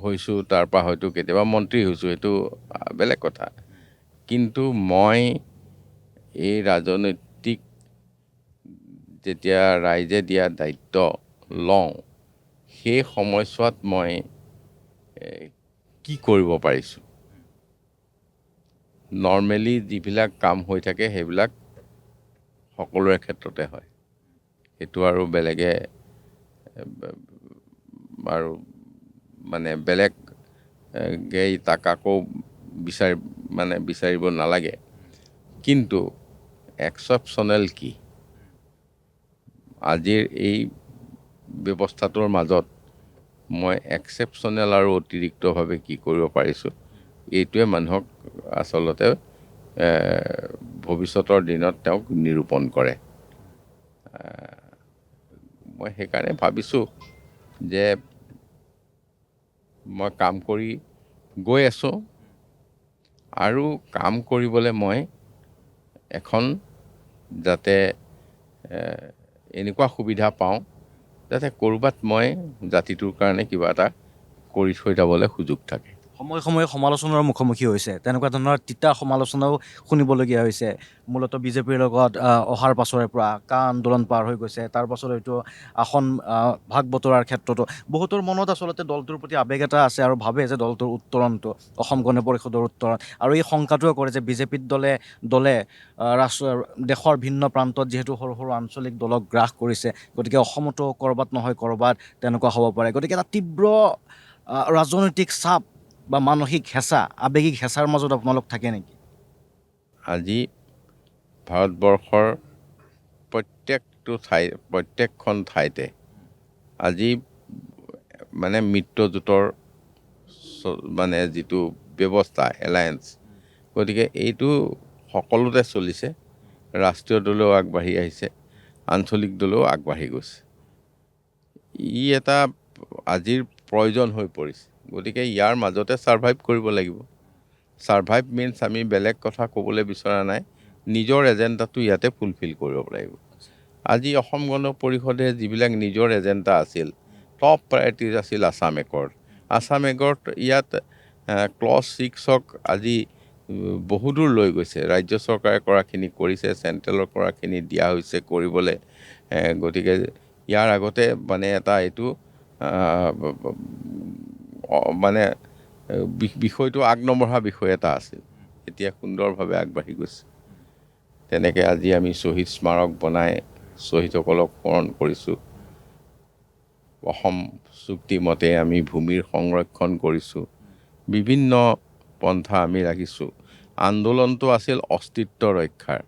[SPEAKER 3] হৈছোঁ, তাৰ পৰা হয়তো কেতিয়াবা মন্ত্ৰী হৈছোঁ, সেইটো বেলেগ কথা। কিন্তু মই এই ৰাজনৈতিক যেতিয়া ৰাইজে দিয়া দায়িত্ব লওঁ, সেই সময়ছোৱাত মই কি কৰিব পাৰিছোঁ। নৰ্মেলি যিবিলাক কাম হৈ থাকে সেইবিলাক সকলোৰে ক্ষেত্ৰতে হয়, সেইটো আৰু বেলেগে আৰু মানে বেলেগ তাক আকৌ বিচাৰিব নালাগে। কিন্তু এক্সেপশ্যনেল কি, আজিৰ এই ব্যৱস্থাটোৰ মাজত মই এক্সেপশ্যনেল আৰু অতিৰিক্তভাৱে কি কৰিব পাৰিছোঁ, এইটোৱে মানুহক আচলতে ভৱিষ্যতৰ দিনত তেওঁক নিৰূপণ কৰে। মই সেইকাৰণে ভাবিছোঁ যে মই কাম কৰি গৈ আছোঁ, আৰু কাম কৰিবলৈ মই এখন যাতে এনেকুৱা সুবিধা পাওঁ যাতে ক'ৰবাত মই জাতিটোৰ কাৰণে কিবা এটা কৰি থৈ যাবলৈ সুযোগ থাকে।
[SPEAKER 1] সময়ে সময়ে সমালোচনাৰ মুখামুখি হৈছে, তেনেকুৱা ধৰণৰ তিতা সমালোচনাও শুনিবলগীয়া হৈছে। মূলতঃ বিজেপিৰ লগত অহাৰ পাছৰে পৰা আন্দোলন পাৰ হৈ গৈছে, তাৰ পাছত হয়তো আসন ভাগ বতৰাৰ ক্ষেত্ৰতো বহুতৰ মনত আচলতে দলটোৰ প্ৰতি আৱেগ এটা আছে, আৰু ভাবে যে দলটোৰ উত্তৰণটো অসম গণ পৰিষদৰ উত্তৰণ, আৰু এই শংকাটোৱে কৰে যে বিজেপিত দলে দেশৰ ভিন্ন প্ৰান্তত যিহেতু সৰু সৰু আঞ্চলিক দলক গ্ৰাস কৰিছে, গতিকে অসমতো ক'ৰবাত নহয় ক'ৰবাত তেনেকুৱা হ'ব পাৰে। গতিকে এটা তীব্ৰ ৰাজনৈতিক চাপ বা মানসিক হেঁচা, আৱেগিক হেঁচাৰ মাজত আপোনালোক থাকে নেকি?
[SPEAKER 3] আজি ভাৰতবৰ্ষৰ প্ৰত্যেকখন ঠাইতে আজি মানে মিত্ৰজোঁটৰ মানে যিটো ব্যৱস্থা, এলায়েন্স, গতিকে এইটো সকলোতে চলিছে। ৰাষ্ট্ৰীয় দলেও আগবাঢ়ি আহিছে, আঞ্চলিক দলেও আগবাঢ়ি গৈছে। ই এটা আজিৰ প্ৰয়োজন হৈ পৰিছে। গতিকে ইয়াৰ মাজতে ছাৰ্ভাইভ কৰিব লাগিব। ছাৰ্ভাইভ মিনছ আমি বেলেগ কথা ক'বলৈ বিচৰা নাই, নিজৰ এজেণ্ডাটো ইয়াতে ফুলফিল কৰিব লাগিব। আজি অসম গণ পৰিষদে যিবিলাক নিজৰ এজেণ্ডা আছিল, টপ প্ৰায়ৰিটিজ আছিল আছাম একৰ্ড। আছাম একৰ্ড ইয়াত ক্লজ 6ক আজি বহুদূৰ লৈ গৈছে। ৰাজ্য চৰকাৰে কৰাখিনি কৰিছে, চেণ্ট্ৰেলৰ কৰাখিনি দিয়া হৈছে কৰিবলৈ। গতিকে ইয়াৰ আগতে মানে এটা এইটো মানে বিষয়টো নবঢ়া বিষয় এটা আছিল, এতিয়া সুন্দৰভাৱে আগবাঢ়ি গৈছে। তেনেকৈ আজি আমি শ্বহীদ স্মাৰক বনাই শ্বহীদসকলক স্মৰণ কৰিছোঁ। অসম চুক্তি মতে আমি ভূমিৰ সংৰক্ষণ কৰিছোঁ, বিভিন্ন পন্থা আমি ৰাখিছোঁ। আন্দোলনটো আছিল অস্তিত্ব ৰক্ষাৰ।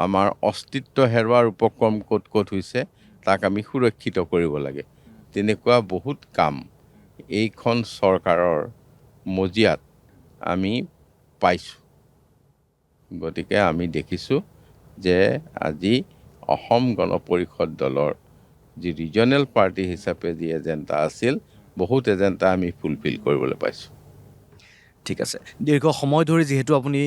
[SPEAKER 3] আমাৰ অস্তিত্ব হেৰুৱাৰ উপক্ৰম ক'ত ক'ত হৈছে তাক আমি সুৰক্ষিত কৰিব লাগে। তেনেকুৱা বহুত কাম এইখন চৰকাৰৰ মজিয়াত আমি পাইছোঁ। গতিকে আমি দেখিছোঁ যে আজি অসম গণ পৰিষদ দলৰ যি ৰিজনেল পাৰ্টি হিচাপে যি এজেণ্ডা আছিল, বহুত এজেণ্ডা আমি ফুলফিল কৰিবলৈ পাইছোঁ।
[SPEAKER 1] ঠিক আছে, দীৰ্ঘ সময় ধৰি যিহেতু আপুনি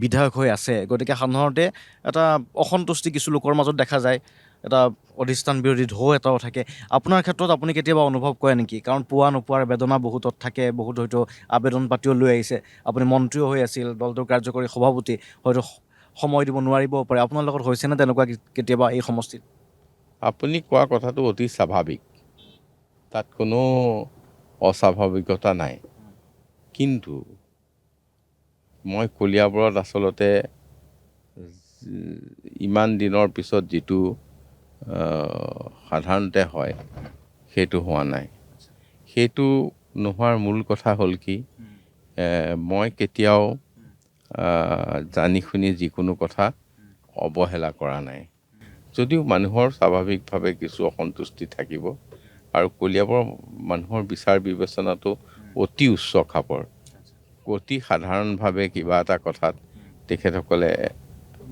[SPEAKER 1] বিধায়ক হৈ আছে, গতিকে সাধাৰণতে এটা অসন্তুষ্টি কিছু লোকৰ মাজত দেখা যায়, এটা অধিষ্ঠান বিৰোধী ঢৌ এটাও থাকে। আপোনাৰ ক্ষেত্ৰত আপুনি কেতিয়াবা অনুভৱ কৰে নেকি? কাৰণ পোৱা নোপোৱাৰ বেদনা বহুতত থাকে, বহুত হয়তো আবেদন পাতিও লৈ আহিছে। আপুনি মন্ত্ৰীও হৈ আছিল, দলটোৰ কাৰ্যকৰী সভাপতি, হয়তো সময় দিব নোৱাৰিবও পাৰে। আপোনাৰ লগত হৈছেনে তেনেকুৱা কেতিয়াবা এই সমষ্টিত?
[SPEAKER 3] আপুনি কোৱা কথাটো অতি স্বাভাৱিক, তাত কোনো অস্বাভাৱিকতা নাই। কিন্তু মই কলিয়াবৰত আচলতে ইমান দিনৰ পিছত যিটো সাধাৰণতে হয়, সেইটো হোৱা নাই। সেইটো নোহোৱাৰ মূল কথা হ'ল কি, মই কেতিয়াও জানি শুনি যিকোনো কথা অৱহেলা কৰা নাই। যদিও মানুহৰ স্বাভাৱিকভাৱে কিছু অসন্তুষ্টি থাকিব, আৰু কলিয়াবৰ মানুহৰ বিচাৰ বিবেচনাটো অতি উচ্চ খাপৰ। অতি সাধাৰণভাৱে কিবা এটা কথাত তেখেতসকলে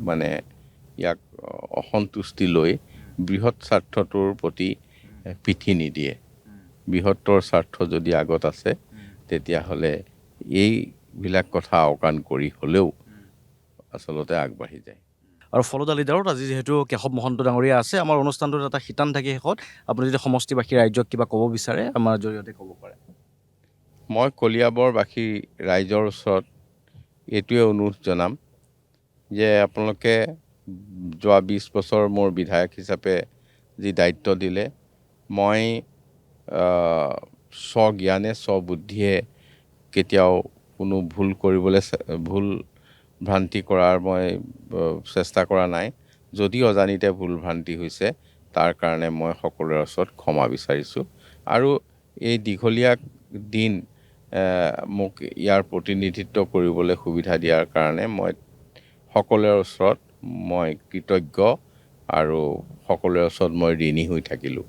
[SPEAKER 3] মানে ইয়াক অসন্তুষ্টি লৈ বৃহৎ স্বাৰ্থটোৰ প্ৰতি পিঠি নিদিয়ে। বৃহত্তৰ স্বাৰ্থ যদি আগত আছে তেতিয়াহ'লে এইবিলাক কথা আওকাণ কৰি হ'লেও আচলতে আগবাঢ়ি যায়।
[SPEAKER 1] আৰু ফলদা লিডাৰত আজি যিহেতু কেশৱ মহন্ত ডাঙৰীয়া আছে, আমাৰ অনুষ্ঠানটোত এটা শিতান থাকে শেষত, আপুনি যদি সমষ্টিবাসী ৰাইজক কিবা ক'ব বিচাৰে আমাৰ জৰিয়তে ক'ব পাৰে।
[SPEAKER 3] মই কলিয়াবৰবাসী ৰাইজৰ ওচৰত এইটোৱে অনুৰোধ জনাম যে আপোনালোকে যোৱা 20 বছৰ মোৰ বিধায়ক হিচাপে যি দায়িত্ব দিলে, মই স্বজ্ঞানে স্ববুদ্ধিয়ে কেতিয়াও কোনো ভুল ভ্ৰান্তি কৰাৰ মই চেষ্টা কৰা নাই। যদি অজানিতে ভুল ভ্ৰান্তি হৈছে তাৰ কাৰণে মই সকলোৰে ওচৰত ক্ষমা বিচাৰিছোঁ। আৰু এই দীঘলীয়া দিন মোক ইয়াৰ প্ৰতিনিধিত্ব কৰিবলৈ সুবিধা দিয়াৰ কাৰণে মই সকলোৰে ওচৰত মই কৃতজ্ঞ আৰু সকলোৰে ওচৰত মই ঋণী হৈ থাকিলোঁ।